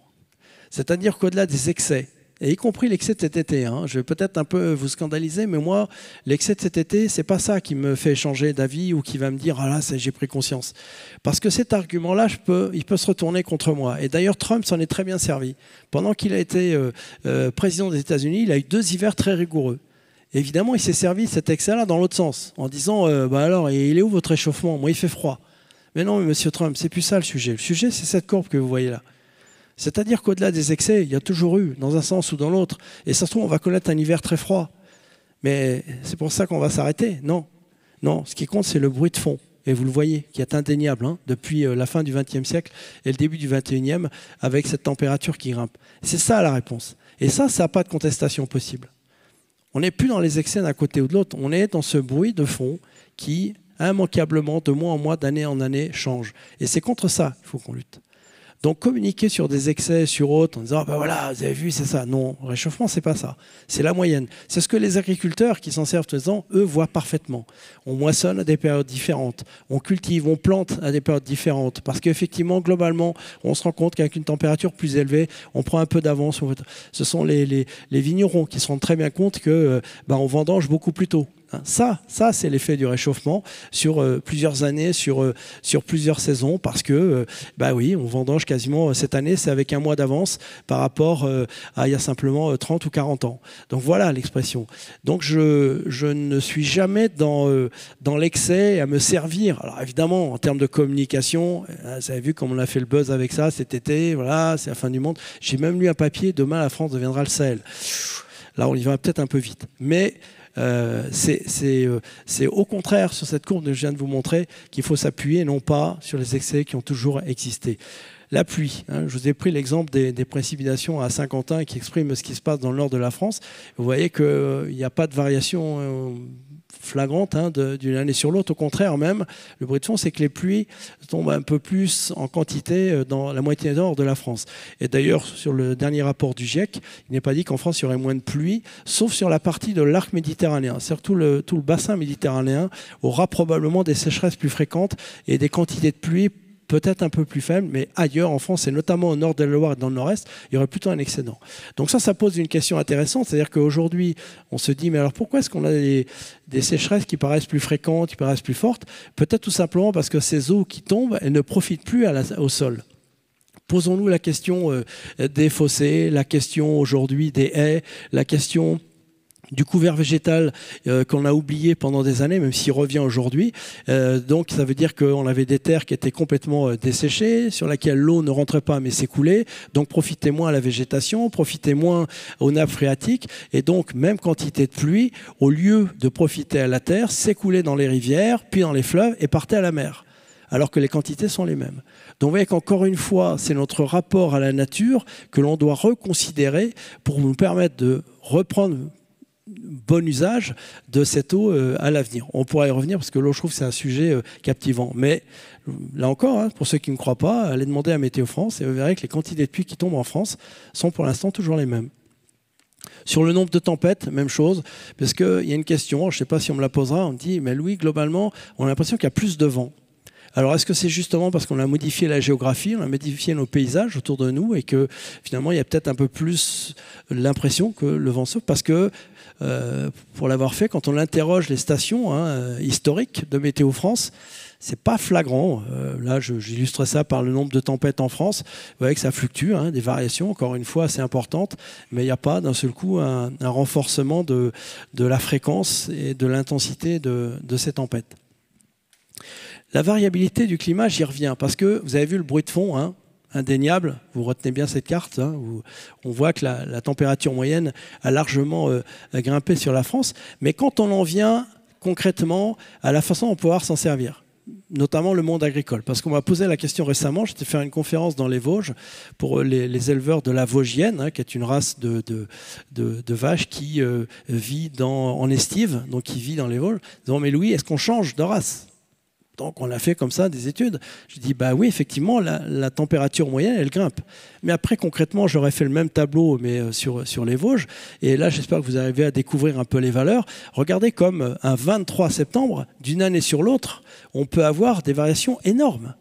C'est-à-dire qu'au-delà des excès, et y compris l'excès de cet été, hein, je vais peut-être un peu vous scandaliser, mais moi, l'excès de cet été, c'est pas ça qui me fait changer d'avis ou qui va me dire « Ah là, j'ai pris conscience ». Parce que cet argument-là, il peut se retourner contre moi. Et d'ailleurs, Trump s'en est très bien servi. Pendant qu'il a été président des États-Unis, il a eu 2 hivers très rigoureux. Évidemment, il s'est servi de cet excès-là dans l'autre sens, en disant bah alors, il est où votre réchauffement? Moi, il fait froid. Mais non, mais monsieur Trump, c'est plus ça le sujet. Le sujet, c'est cette courbe que vous voyez là. C'est-à-dire qu'au-delà des excès, il y a toujours eu, dans un sens ou dans l'autre. Et ça se trouve, on va connaître un hiver très froid. Mais c'est pour ça qu'on va s'arrêter? Non. Non, ce qui compte, c'est le bruit de fond. Et vous le voyez, qui est indéniable hein, depuis la fin du XXe siècle et le début du XXIe, avec cette température qui grimpe. C'est ça la réponse. Et ça n'a pas de contestation possible. On n'est plus dans les excès d'un côté ou de l'autre. On est dans ce bruit de fond qui, immanquablement, de mois en mois, d'année en année, change. Et c'est contre ça qu'il faut qu'on lutte. Donc communiquer sur des excès, sur autres, en disant ah ben voilà, vous avez vu, c'est ça. Non, le réchauffement, c'est pas ça. C'est la moyenne. C'est ce que les agriculteurs qui s'en servent tous les ans, eux, voient parfaitement. On moissonne à des périodes différentes. On cultive, on plante à des périodes différentes. Parce qu'effectivement, globalement, on se rend compte qu'avec une température plus élevée, on prend un peu d'avance. Ce sont les vignerons qui se rendent très bien compte que on vendange beaucoup plus tôt. Ça c'est l'effet du réchauffement sur plusieurs années, sur plusieurs saisons, parce que, oui, on vendange quasiment cette année, c'est avec un mois d'avance par rapport à il y a simplement 30 ou 40 ans. Donc voilà l'expression. Donc je ne suis jamais dans l'excès à me servir. Alors évidemment, en termes de communication, vous avez vu comme on a fait le buzz avec ça cet été, voilà, c'est la fin du monde. J'ai même lu un papier, demain la France deviendra le Sahel. Là, on y va peut-être un peu vite. Mais c'est au contraire sur cette courbe que je viens de vous montrer qu'il faut s'appuyer, non pas sur les excès qui ont toujours existé. La pluie, hein, je vous ai pris l'exemple des précipitations à Saint-Quentin qui expriment ce qui se passe dans le nord de la France. Vous voyez qu'il n'y a pas de variation flagrante hein, d'une année sur l'autre. Au contraire même, le bruit de fond, c'est que les pluies tombent un peu plus en quantité dans la moitié nord de la France. Et d'ailleurs, sur le dernier rapport du GIEC, il n'est pas dit qu'en France, il y aurait moins de pluie, sauf sur la partie de l'arc méditerranéen. C'est-à-dire tout le bassin méditerranéen aura probablement des sécheresses plus fréquentes et des quantités de pluie peut-être un peu plus faible, mais ailleurs en France, et notamment au nord de la Loire et dans le nord-est, il y aurait plutôt un excédent. Donc ça pose une question intéressante, c'est-à-dire qu'aujourd'hui, on se dit, mais alors pourquoi est-ce qu'on a des sécheresses qui paraissent plus fréquentes, qui paraissent plus fortes? Peut-être tout simplement parce que ces eaux qui tombent, elles ne profitent plus au sol. Posons-nous la question des fossés, la question aujourd'hui des haies, la question du couvert végétal qu'on a oublié pendant des années, même s'il revient aujourd'hui. Donc ça veut dire qu'on avait des terres qui étaient complètement desséchées, sur lesquelles l'eau ne rentrait pas mais s'écoulait. Donc profitez moins à la végétation, profitez moins aux nappes phréatiques. Et donc même quantité de pluie, au lieu de profiter à la terre, s'écoulait dans les rivières, puis dans les fleuves et partait à la mer. Alors que les quantités sont les mêmes. Donc vous voyez qu'encore une fois, c'est notre rapport à la nature que l'on doit reconsidérer pour nous permettre de reprendre bon usage de cette eau à l'avenir. On pourra y revenir parce que l'eau, je trouve que c'est un sujet captivant. Mais là encore, hein, pour ceux qui ne croient pas, allez demander à Météo France et vous verrez que les quantités de pluie qui tombent en France sont pour l'instant toujours les mêmes. Sur le nombre de tempêtes, même chose, parce qu'il y a une question, je ne sais pas si on me la posera, on me dit, mais Louis, globalement, on a l'impression qu'il y a plus de vent. Alors, est-ce que c'est justement parce qu'on a modifié la géographie, on a modifié nos paysages autour de nous et que finalement, il y a peut-être un peu plus l'impression que le vent souffle? Parce que, pour l'avoir fait, quand on interroge les stations historiques de Météo France, c'est pas flagrant. Là, j'illustre ça par le nombre de tempêtes en France. Vous voyez que ça fluctue, hein, des variations, encore une fois, assez importantes, mais il n'y a pas d'un seul coup un renforcement de la fréquence et de l'intensité de ces tempêtes. La variabilité du climat, j'y reviens, parce que vous avez vu le bruit de fond, hein, indéniable, vous retenez bien cette carte, hein, où on voit que la température moyenne a largement grimpé sur la France, mais quand on en vient concrètement à la façon dont on peut pouvoir s'en servir, notamment le monde agricole, parce qu'on m'a posé la question récemment, j'étais faire une conférence dans les Vosges pour les éleveurs de la Vosgienne, hein, qui est une race de vaches qui vit en estive, donc qui vit dans les Vosges, disant, mais Louis, est-ce qu'on change de race? Donc on a fait comme ça des études. Je dis bah oui, effectivement, la température moyenne, elle grimpe. Mais après, concrètement, j'aurais fait le même tableau, mais sur les Vosges. Et là, j'espère que vous arrivez à découvrir un peu les valeurs. Regardez comme un 23 septembre, d'une année sur l'autre, on peut avoir des variations énormes.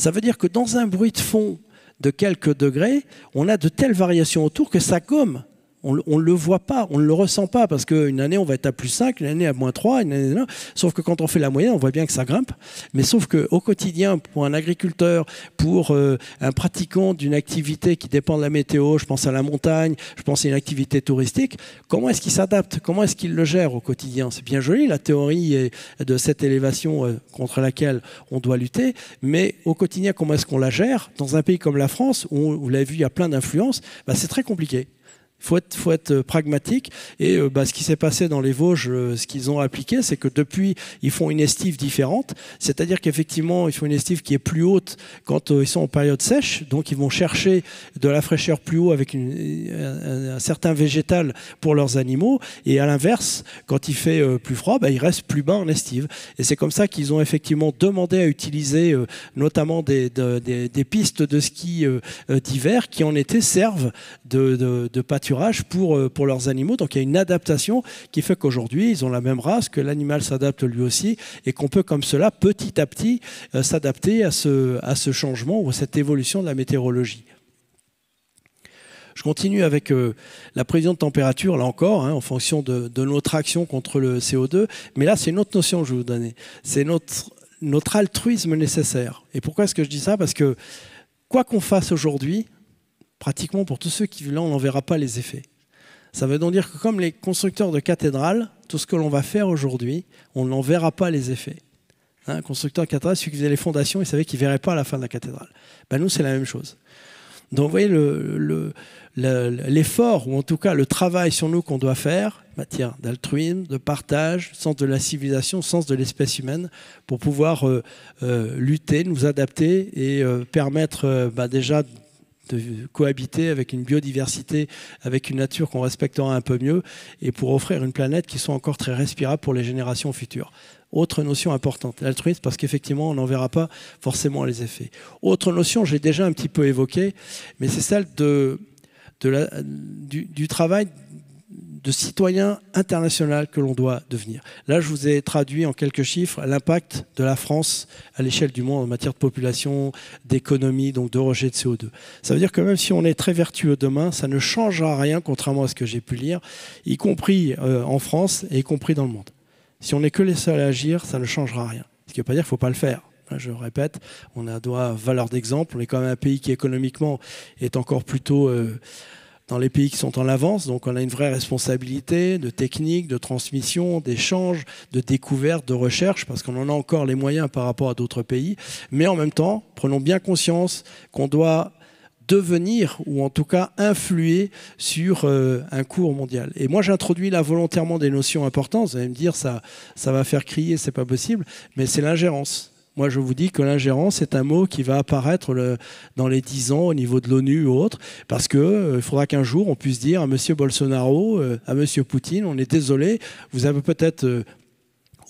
Ça veut dire que dans un bruit de fond de quelques degrés, on a de telles variations autour que ça gomme. On ne le voit pas, on ne le ressent pas, parce qu'une année, on va être à +5, une année à -3, une année... Sauf que quand on fait la moyenne, on voit bien que ça grimpe. Mais sauf qu'au quotidien, pour un agriculteur, pour un pratiquant d'une activité qui dépend de la météo, je pense à la montagne, je pense à une activité touristique, comment est-ce qu'il s'adapte? Comment est-ce qu'il le gère au quotidien? C'est bien joli, la théorie de cette élévation contre laquelle on doit lutter, mais au quotidien, comment est-ce qu'on la gère? Dans un pays comme la France, où vous l'avez vu, il y a plein d'influences, c'est très compliqué. Il faut être pragmatique. Et ce qui s'est passé dans les Vosges, ce qu'ils ont appliqué, c'est que depuis, ils font une estive différente. C'est-à-dire qu'effectivement, ils font une estive qui est plus haute quand ils sont en période sèche. Donc, ils vont chercher de la fraîcheur plus haut avec un certain végétal pour leurs animaux. Et à l'inverse, quand il fait plus froid, ils restent plus bas en estive. Et c'est comme ça qu'ils ont effectivement demandé à utiliser notamment des pistes de ski d'hiver qui en été servent de pâturage pour leurs animaux. Donc il y a une adaptation qui fait qu'aujourd'hui, ils ont la même race, que l'animal s'adapte lui aussi, et qu'on peut comme cela, petit à petit, s'adapter à ce changement ou à cette évolution de la météorologie. Je continue avec la prévision de température, là encore, en fonction de notre action contre le CO2. Mais là, c'est une autre notion que je vais vous donner. C'est notre altruisme nécessaire. Et pourquoi est-ce que je dis ça? Parce que quoi qu'on fasse aujourd'hui, pratiquement pour tous ceux qui vivent là, on n'en verra pas les effets. Ça veut donc dire que comme les constructeurs de cathédrales, tout ce que l'on va faire aujourd'hui, on n'en verra pas les effets. Un constructeur de cathédrale, celui qui faisait les fondations, il savait qu'il ne verrait pas à la fin de la cathédrale. Nous, c'est la même chose. Donc vous voyez l'effort, ou en tout cas le travail sur nous qu'on doit faire, en matière d'altruisme, de partage, sens de la civilisation, sens de l'espèce humaine, pour pouvoir lutter, nous adapter et permettre déjà de cohabiter avec une biodiversité, avec une nature qu'on respectera un peu mieux, et pour offrir une planète qui soit encore très respirable pour les générations futures. Autre notion importante, l'altruisme, parce qu'effectivement, on n'en verra pas forcément les effets. Autre notion, j'ai déjà un petit peu évoqué, mais c'est celle du travail de citoyen international que l'on doit devenir. Là, je vous ai traduit en quelques chiffres l'impact de la France à l'échelle du monde en matière de population, d'économie, donc de rejet de CO2. Ça veut dire que même si on est très vertueux demain, ça ne changera rien, contrairement à ce que j'ai pu lire, y compris en France et y compris dans le monde. Si on n'est que les seuls à agir, ça ne changera rien. Ce qui ne veut pas dire qu'il ne faut pas le faire. Je répète, on doit valeur d'exemple. On est quand même un pays qui économiquement est encore plutôt dans les pays qui sont en avance. Donc on a une vraie responsabilité de technique, de transmission, d'échange, de découverte, de recherche, parce qu'on en a encore les moyens par rapport à d'autres pays. Mais en même temps, prenons bien conscience qu'on doit devenir, ou en tout cas influer sur un cours mondial. Et moi, j'introduis là volontairement des notions importantes. Vous allez me dire, ça va faire crier, c'est pas possible, mais c'est l'ingérence. Moi, je vous dis que l'ingérence est un mot qui va apparaître dans les 10 ans au niveau de l'ONU ou autre, parce qu'il faudra qu'un jour, on puisse dire à M. Bolsonaro, à M. Poutine, on est désolé, vous avez peut-être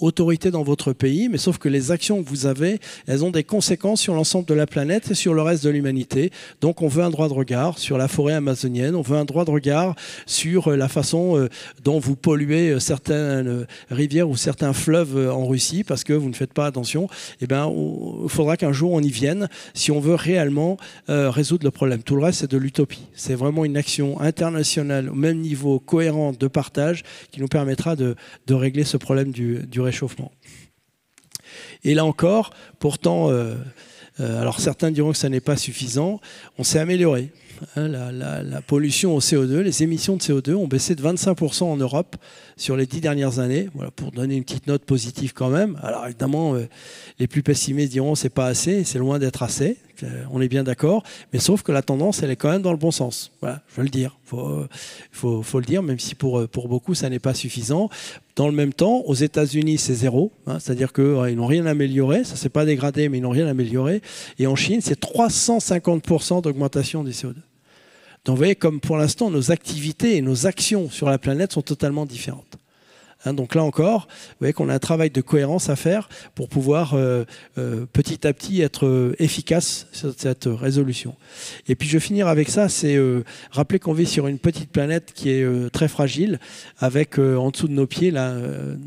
autorité dans votre pays, mais sauf que les actions que vous avez, elles ont des conséquences sur l'ensemble de la planète et sur le reste de l'humanité. Donc on veut un droit de regard sur la forêt amazonienne, on veut un droit de regard sur la façon dont vous polluez certaines rivières ou certains fleuves en Russie parce que vous ne faites pas attention. Eh bien, il faudra qu'un jour on y vienne si on veut réellement résoudre le problème. Tout le reste, c'est de l'utopie. C'est vraiment une action internationale au même niveau, cohérente, de partage, qui nous permettra de régler ce problème du réchauffement. Et là encore, pourtant, alors certains diront que ça n'est pas suffisant, on s'est amélioré. La pollution au CO2, les émissions de CO2 ont baissé de 25% en Europe sur les 10 dernières années. Voilà, pour donner une petite note positive quand même. Alors évidemment, les plus pessimistes diront c'est pas assez, c'est loin d'être assez. On est bien d'accord, mais sauf que la tendance, elle est quand même dans le bon sens. Voilà, je veux le dire. Faut le dire, même si pour beaucoup, ça n'est pas suffisant. Dans le même temps, aux États-Unis, c'est zéro. C'est-à-dire qu'ils n'ont rien amélioré. Ça ne s'est pas dégradé, mais ils n'ont rien amélioré. Et en Chine, c'est 350% d'augmentation du CO2. Donc vous voyez, comme pour l'instant, nos activités et nos actions sur la planète sont totalement différentes. Hein, donc là encore, vous voyez qu'on a un travail de cohérence à faire pour pouvoir petit à petit être efficace sur cette résolution. Et puis je vais finir avec ça, c'est rappeler qu'on vit sur une petite planète qui est très fragile, avec en dessous de nos pieds là,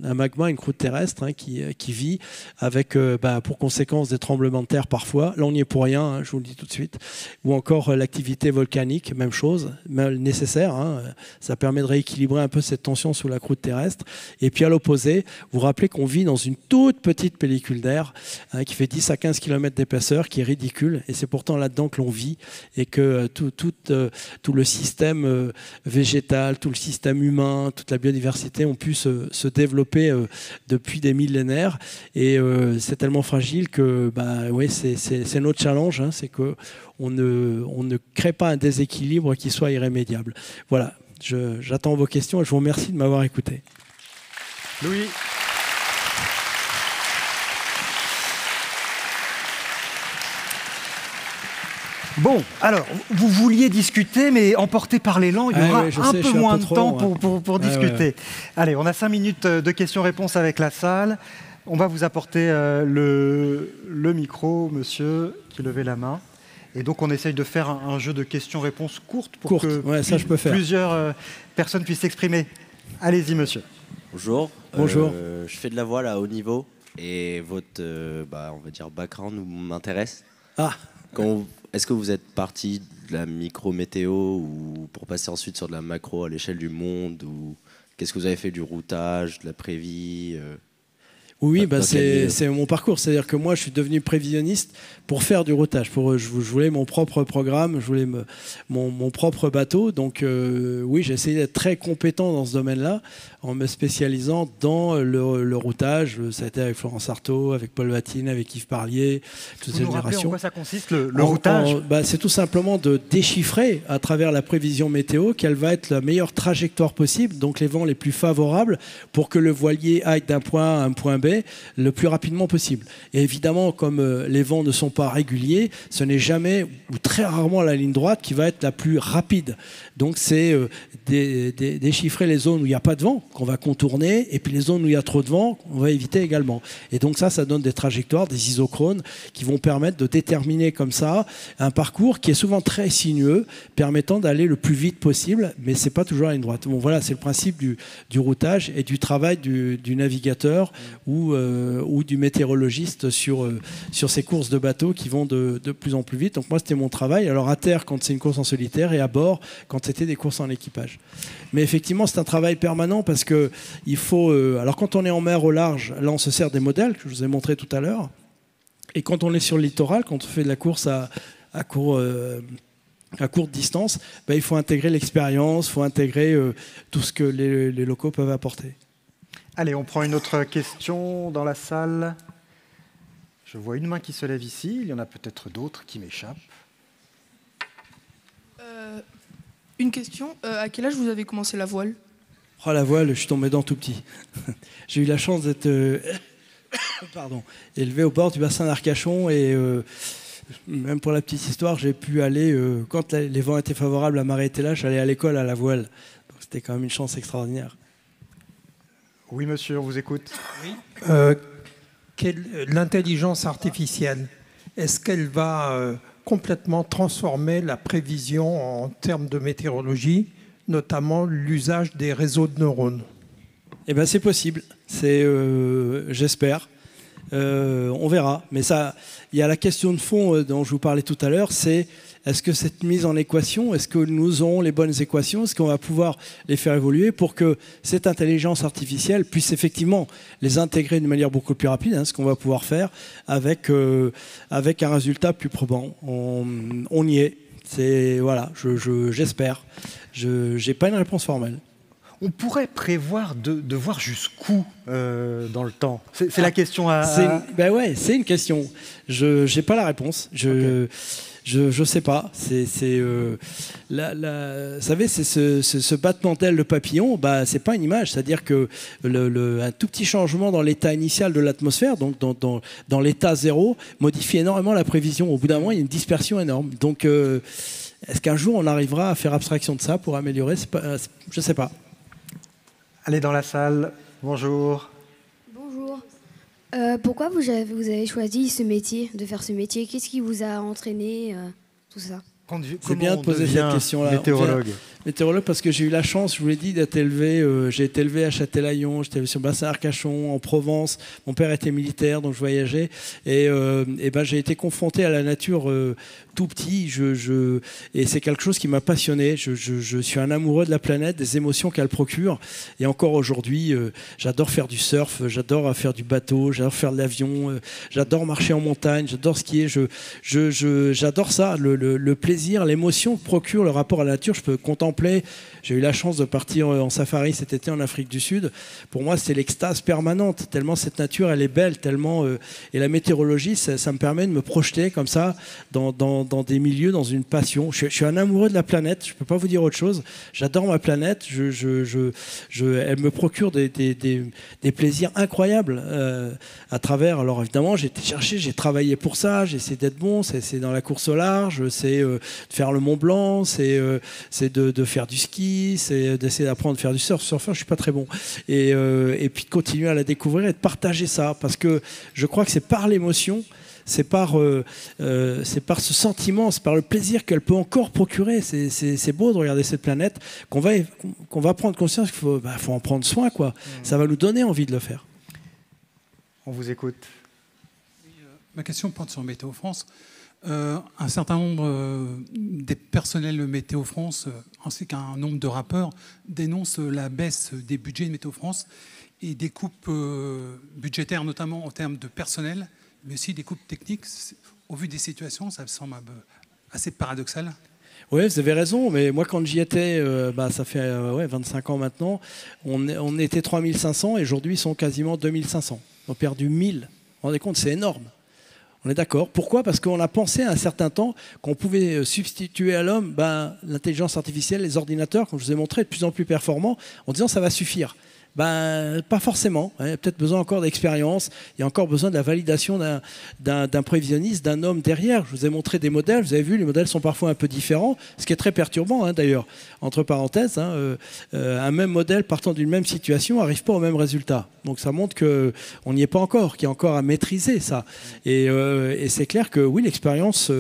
un magma, une croûte terrestre hein, qui vit, avec pour conséquence des tremblements de terre parfois. Là on n'y est pour rien, hein, je vous le dis tout de suite. Ou encore l'activité volcanique, même chose, mais nécessaire. Hein, ça permet de rééquilibrer un peu cette tension sous la croûte terrestre. Et puis à l'opposé, vous vous rappelez qu'on vit dans une toute petite pellicule d'air hein, qui fait 10 à 15 km d'épaisseur, qui est ridicule. Et c'est pourtant là-dedans que l'on vit et que tout le système végétal, tout le système humain, toute la biodiversité ont pu se développer depuis des millénaires. Et c'est tellement fragile que ouais, c'est notre challenge, hein, c'est qu'on ne crée pas un déséquilibre qui soit irrémédiable. Voilà, j'attends vos questions et je vous remercie de m'avoir écouté. Louis. Bon, alors, vous vouliez discuter, mais emporté par l'élan, il y aura un peu moins de temps pour discuter. Ouais. Allez, on a 5 minutes de questions-réponses avec la salle. On va vous apporter le micro, monsieur, qui levait la main. Et donc, on essaye de faire un jeu de questions-réponses courtes pour que plusieurs personnes puissent s'exprimer. Allez-y, monsieur. Bonjour. Bonjour. Je fais de la voile à haut niveau et votre on va dire background m'intéresse. Ah. Est-ce que vous êtes parti de la micro-météo ou pour passer ensuite sur de la macro à l'échelle du monde ou qu'est-ce que vous avez fait du routage, de la prévie Oui, c'est mon parcours. C'est-à-dire que moi, je suis devenu prévisionniste pour faire du routage. Je voulais mon propre programme, je voulais mon propre bateau. Donc oui, j'ai essayé d'être très compétent dans ce domaine-là en me spécialisant dans le routage. Ça a été avec Florence Artaud, avec Paul Vatine, avec Yves Parlier, toute cette génération. En quoi ça consiste, le routage C'est tout simplement de déchiffrer à travers la prévision météo quelle va être la meilleure trajectoire possible, donc les vents les plus favorables pour que le voilier aille d'un point à un point B le plus rapidement possible. Et évidemment, comme les vents ne sont pas réguliers, ce n'est jamais ou très rarement la ligne droite qui va être la plus rapide. Donc c'est déchiffrer les zones où il n'y a pas de vent qu'on va contourner et puis les zones où il y a trop de vent on va éviter également. Et donc ça donne des trajectoires, des isochrones qui vont permettre de déterminer comme ça un parcours qui est souvent très sinueux, permettant d'aller le plus vite possible, mais c'est pas toujours la ligne droite. Bon voilà, c'est le principe du routage et du travail du navigateur ou du météorologiste sur ces courses de bateaux qui vont de plus en plus vite. Donc moi c'était mon travail, alors à terre quand c'est une course en solitaire et à bord quand c'était des courses en équipage. Mais effectivement c'est un travail permanent parce que il faut alors quand on est en mer au large, là on se sert des modèles que je vous ai montré tout à l'heure, et quand on est sur le littoral, quand on fait de la course à courte distance, il faut intégrer l'expérience, il faut intégrer tout ce que les locaux peuvent apporter. Allez, on prend une autre question dans la salle. Je vois une main qui se lève ici. Il y en a peut-être d'autres qui m'échappent. Une question. À quel âge vous avez commencé la voile ? La voile, je suis tombé dedans tout petit. J'ai eu la chance d'être élevé au bord du bassin d'Arcachon et même pour la petite histoire, j'ai pu aller, quand les vents étaient favorables, la marée était là, j'allais à l'école à la voile. Donc c'était quand même une chance extraordinaire. Oui, monsieur, on vous écoute. Oui. L'intelligence artificielle, est-ce qu'elle va complètement transformer la prévision en termes de météorologie, notamment l'usage des réseaux de neurones ? Eh bien, c'est possible. J'espère. On verra. Mais il y a la question de fond dont je vous parlais tout à l'heure, c'est est-ce que cette mise en équation, est-ce que nous aurons les bonnes équations, est-ce qu'on va pouvoir les faire évoluer pour que cette intelligence artificielle puisse effectivement les intégrer d'une manière beaucoup plus rapide, ce qu'on va pouvoir faire avec un résultat plus probant. On y est. J'espère. Je n'ai pas une réponse formelle. On pourrait prévoir de voir jusqu'où dans le temps. C'est la question à... c'est une question. Je n'ai pas la réponse. Je sais pas. Vous savez, c'est ce battement d'aile de papillon. C'est pas une image. C'est-à-dire que un tout petit changement dans l'état initial de l'atmosphère, donc dans l'état zéro, modifie énormément la prévision. Au bout d'un moment, il y a une dispersion énorme. Donc, est-ce qu'un jour on arrivera à faire abstraction de ça pour améliorer ? Je sais pas. Allez dans la salle. Bonjour. Bonjour. Pourquoi vous avez choisi ce métier, de faire ce métier? Qu'est-ce qui vous a entraîné, tout ça? C'est bien de poser cette question-là. Météorologue. Météorologue parce que j'ai eu la chance, je vous l'ai dit, d'être élevé. J'ai été élevé à Châtelaillon, j'étais élevé sur le bassin Arcachon, en Provence. Mon père était militaire, donc je voyageais. Et ben, j'ai été confronté à la nature tout petit. Et c'est quelque chose qui m'a passionné. Je suis un amoureux de la planète, des émotions qu'elle procure. Et encore aujourd'hui, j'adore faire du surf, j'adore faire du bateau, j'adore faire de l'avion, j'adore marcher en montagne, j'adore skier. J'adore ça, le plaisir, l'émotion que procure le rapport à la nature. Je peux contempler. J'ai eu la chance de partir en safari cet été en Afrique du Sud. Pour moi, c'est l'extase permanente, tellement cette nature, elle est belle, tellement... et la météorologie, ça me permet de me projeter comme ça dans des milieux, dans une passion. Je suis un amoureux de la planète, je ne peux pas vous dire autre chose. J'adore ma planète, elle me procure des plaisirs incroyables à travers... Alors évidemment, j'ai été chercher, j'ai travaillé pour ça, j'ai essayé d'être bon, c'est dans la course au large, c'est de faire le Mont Blanc, c'est de faire du ski, c'est d'essayer d'apprendre à faire du surf. Surfeur, je suis pas très bon. Et puis de continuer à la découvrir et de partager ça, parce que je crois que c'est par l'émotion, c'est par ce sentiment, c'est par le plaisir qu'elle peut encore procurer. C'est beau de regarder cette planète qu'on va prendre conscience qu'il faut en prendre soin, quoi. Ça va nous donner envie de le faire. On vous écoute. Oui, ma question porte sur Météo France. Un certain nombre des personnels de Météo France, ainsi qu'un nombre de rappeurs, dénoncent la baisse des budgets de Météo France et des coupes budgétaires, notamment en termes de personnel, mais aussi des coupes techniques. Au vu des situations, ça me semble assez paradoxal. Oui, vous avez raison, mais moi quand j'y étais, ça fait 25 ans maintenant, on était 3500 et aujourd'hui ils sont quasiment 2500. On a perdu 1000. Vous vous rendez compte, c'est énorme. On est d'accord. Pourquoi? Parce qu'on a pensé à un certain temps qu'on pouvait substituer à l'homme l'intelligence artificielle, les ordinateurs, comme je vous ai montré, de plus en plus performants, en disant ça va suffire. Pas forcément. Il y a peut-être besoin encore d'expérience. Il y a encore besoin de la validation d'un prévisionniste, d'un homme derrière. Je vous ai montré des modèles. Vous avez vu, les modèles sont parfois un peu différents, ce qui est très perturbant, d'ailleurs. Entre parenthèses, un même modèle partant d'une même situation n'arrive pas au même résultat. Donc ça montre qu'on n'y est pas encore, qu'il y a encore à maîtriser ça. Et c'est clair que oui, l'expérience,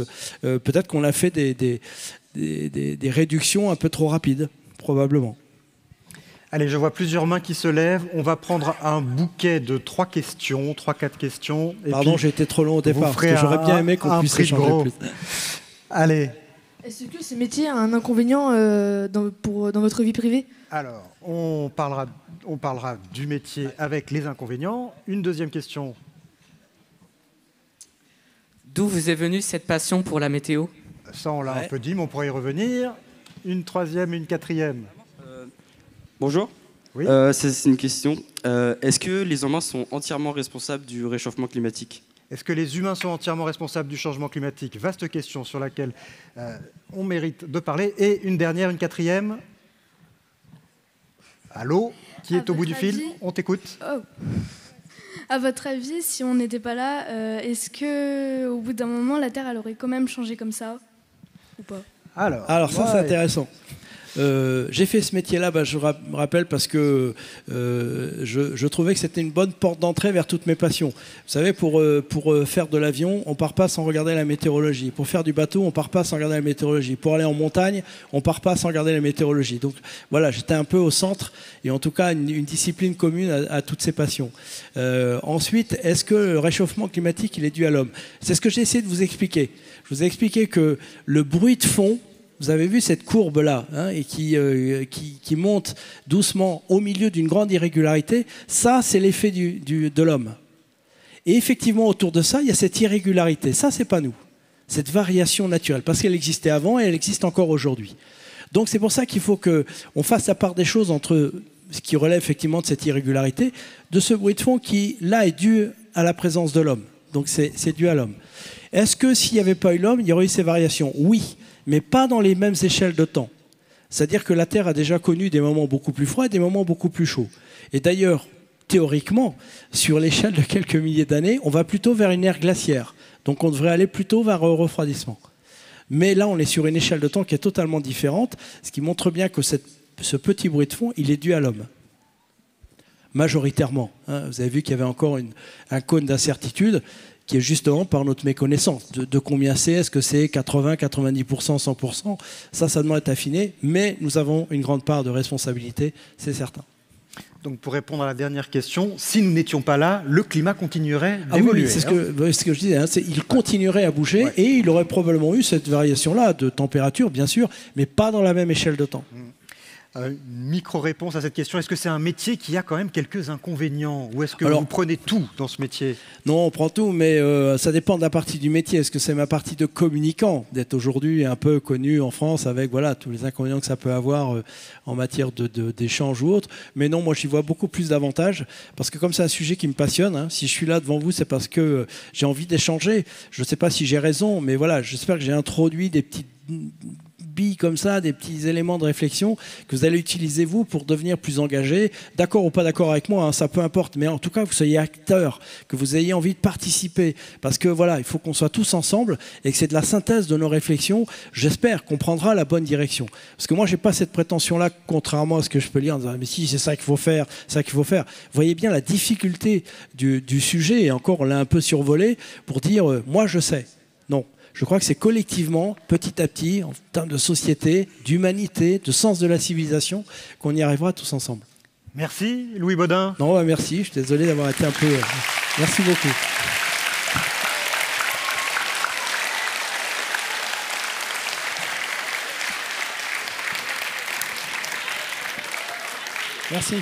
peut-être qu'on a fait des réductions un peu trop rapides, probablement. Allez, je vois plusieurs mains qui se lèvent. On va prendre un bouquet de 3 questions, 3-4 questions. Pardon, j'ai été trop long au départ, parce que j'aurais bien aimé qu'on puisse échanger plus. Allez. Est-ce que ce métier a un inconvénient dans votre vie privée? Alors, on parlera du métier avec les inconvénients. Une deuxième question. D'où vous est venue cette passion pour la météo? Ça, on l'a un peu dit, mais on pourrait y revenir. Une troisième et une quatrième. Bonjour. Oui. C'est une question. Est-ce que les humains sont entièrement responsables du réchauffement climatique? Est-ce que les humains sont entièrement responsables du changement climatique? Vaste question sur laquelle on mérite de parler. Et une dernière, une quatrième. Allô? Qui est au bout du fil? On t'écoute. Oh. À votre avis, si on n'était pas là, est-ce qu'au bout d'un moment, la Terre elle aurait quand même changé comme ça? Ou pas? Alors ça, c'est intéressant. J'ai fait ce métier-là, je me rappelle, parce que je trouvais que c'était une bonne porte d'entrée vers toutes mes passions. Vous savez, pour faire de l'avion, on ne part pas sans regarder la météorologie. Pour faire du bateau, on ne part pas sans regarder la météorologie. Pour aller en montagne, on ne part pas sans regarder la météorologie. Donc voilà, j'étais un peu au centre, et en tout cas une discipline commune à toutes ces passions. Ensuite, est-ce que le réchauffement climatique, il est dû à l'homme? C'est ce que j'ai essayé de vous expliquer. Je vous ai expliqué que le bruit de fond, vous avez vu cette courbe-là, et qui monte doucement au milieu d'une grande irrégularité. Ça, c'est l'effet de l'homme. Et effectivement, autour de ça, il y a cette irrégularité. Ça, c'est pas nous. Cette variation naturelle, parce qu'elle existait avant et elle existe encore aujourd'hui. Donc c'est pour ça qu'il faut qu'on fasse la part des choses entre ce qui relève effectivement de cette irrégularité, de ce bruit de fond qui, là, est dû à la présence de l'homme. Donc c'est dû à l'homme. Est-ce que s'il n'y avait pas eu l'homme, il y aurait eu ces variations? Oui, mais pas dans les mêmes échelles de temps. C'est-à-dire que la Terre a déjà connu des moments beaucoup plus froids et des moments beaucoup plus chauds. Et d'ailleurs, théoriquement, sur l'échelle de quelques milliers d'années, on va plutôt vers une ère glaciaire. Donc on devrait aller plutôt vers un refroidissement. Mais là, on est sur une échelle de temps qui est totalement différente, ce qui montre bien que ce petit bruit de fond, il est dû à l'homme. majoritairement. Hein. Vous avez vu qu'il y avait encore un cône d'incertitude qui est justement par notre méconnaissance de combien c'est, est-ce que c'est 80, 90%, 100%, ça demande d'être affiné, mais nous avons une grande part de responsabilité, c'est certain. Donc pour répondre à la dernière question, si nous n'étions pas là, le climat continuerait Ah d'évoluer. oui, c'est ce que je disais, hein, il continuerait à bouger et il aurait probablement eu cette variation-là de température, bien sûr, mais pas dans la même échelle de temps. Une micro-réponse à cette question, est-ce que c'est un métier qui a quand même quelques inconvénients ou est-ce que vous prenez tout dans ce métier? Non, on prend tout, mais ça dépend de la partie du métier. Est-ce que c'est ma partie de communicant, d'être aujourd'hui un peu connu en France avec voilà, tous les inconvénients que ça peut avoir en matière d'échange ou autre? Mais non, moi j'y vois beaucoup plus d'avantages parce que comme c'est un sujet qui me passionne, hein, si je suis là devant vous, c'est parce que j'ai envie d'échanger. Je ne sais pas si j'ai raison, mais voilà, j'espère que j'ai introduit des petites billes comme ça, des petits éléments de réflexion que vous allez utiliser vous pour devenir plus engagé, d'accord ou pas d'accord avec moi, hein, ça peu importe, mais en tout cas que vous soyez acteur, que vous ayez envie de participer, parce que voilà, il faut qu'on soit tous ensemble et que c'est de la synthèse de nos réflexions, j'espère qu'on prendra la bonne direction. Parce que moi j'ai pas cette prétention-là, contrairement à ce que je peux lire en disant mais si c'est ça qu'il faut faire, c'est ça qu'il faut faire. Vous voyez bien la difficulté du sujet, et encore on l'a un peu survolé pour dire moi je sais. Non. Je crois que c'est collectivement, petit à petit, en termes de société, d'humanité, de sens de la civilisation, qu'on y arrivera tous ensemble. Merci, Louis Baudin. Non, bah merci. Je suis désolé d'avoir été un peu... Merci beaucoup. Merci.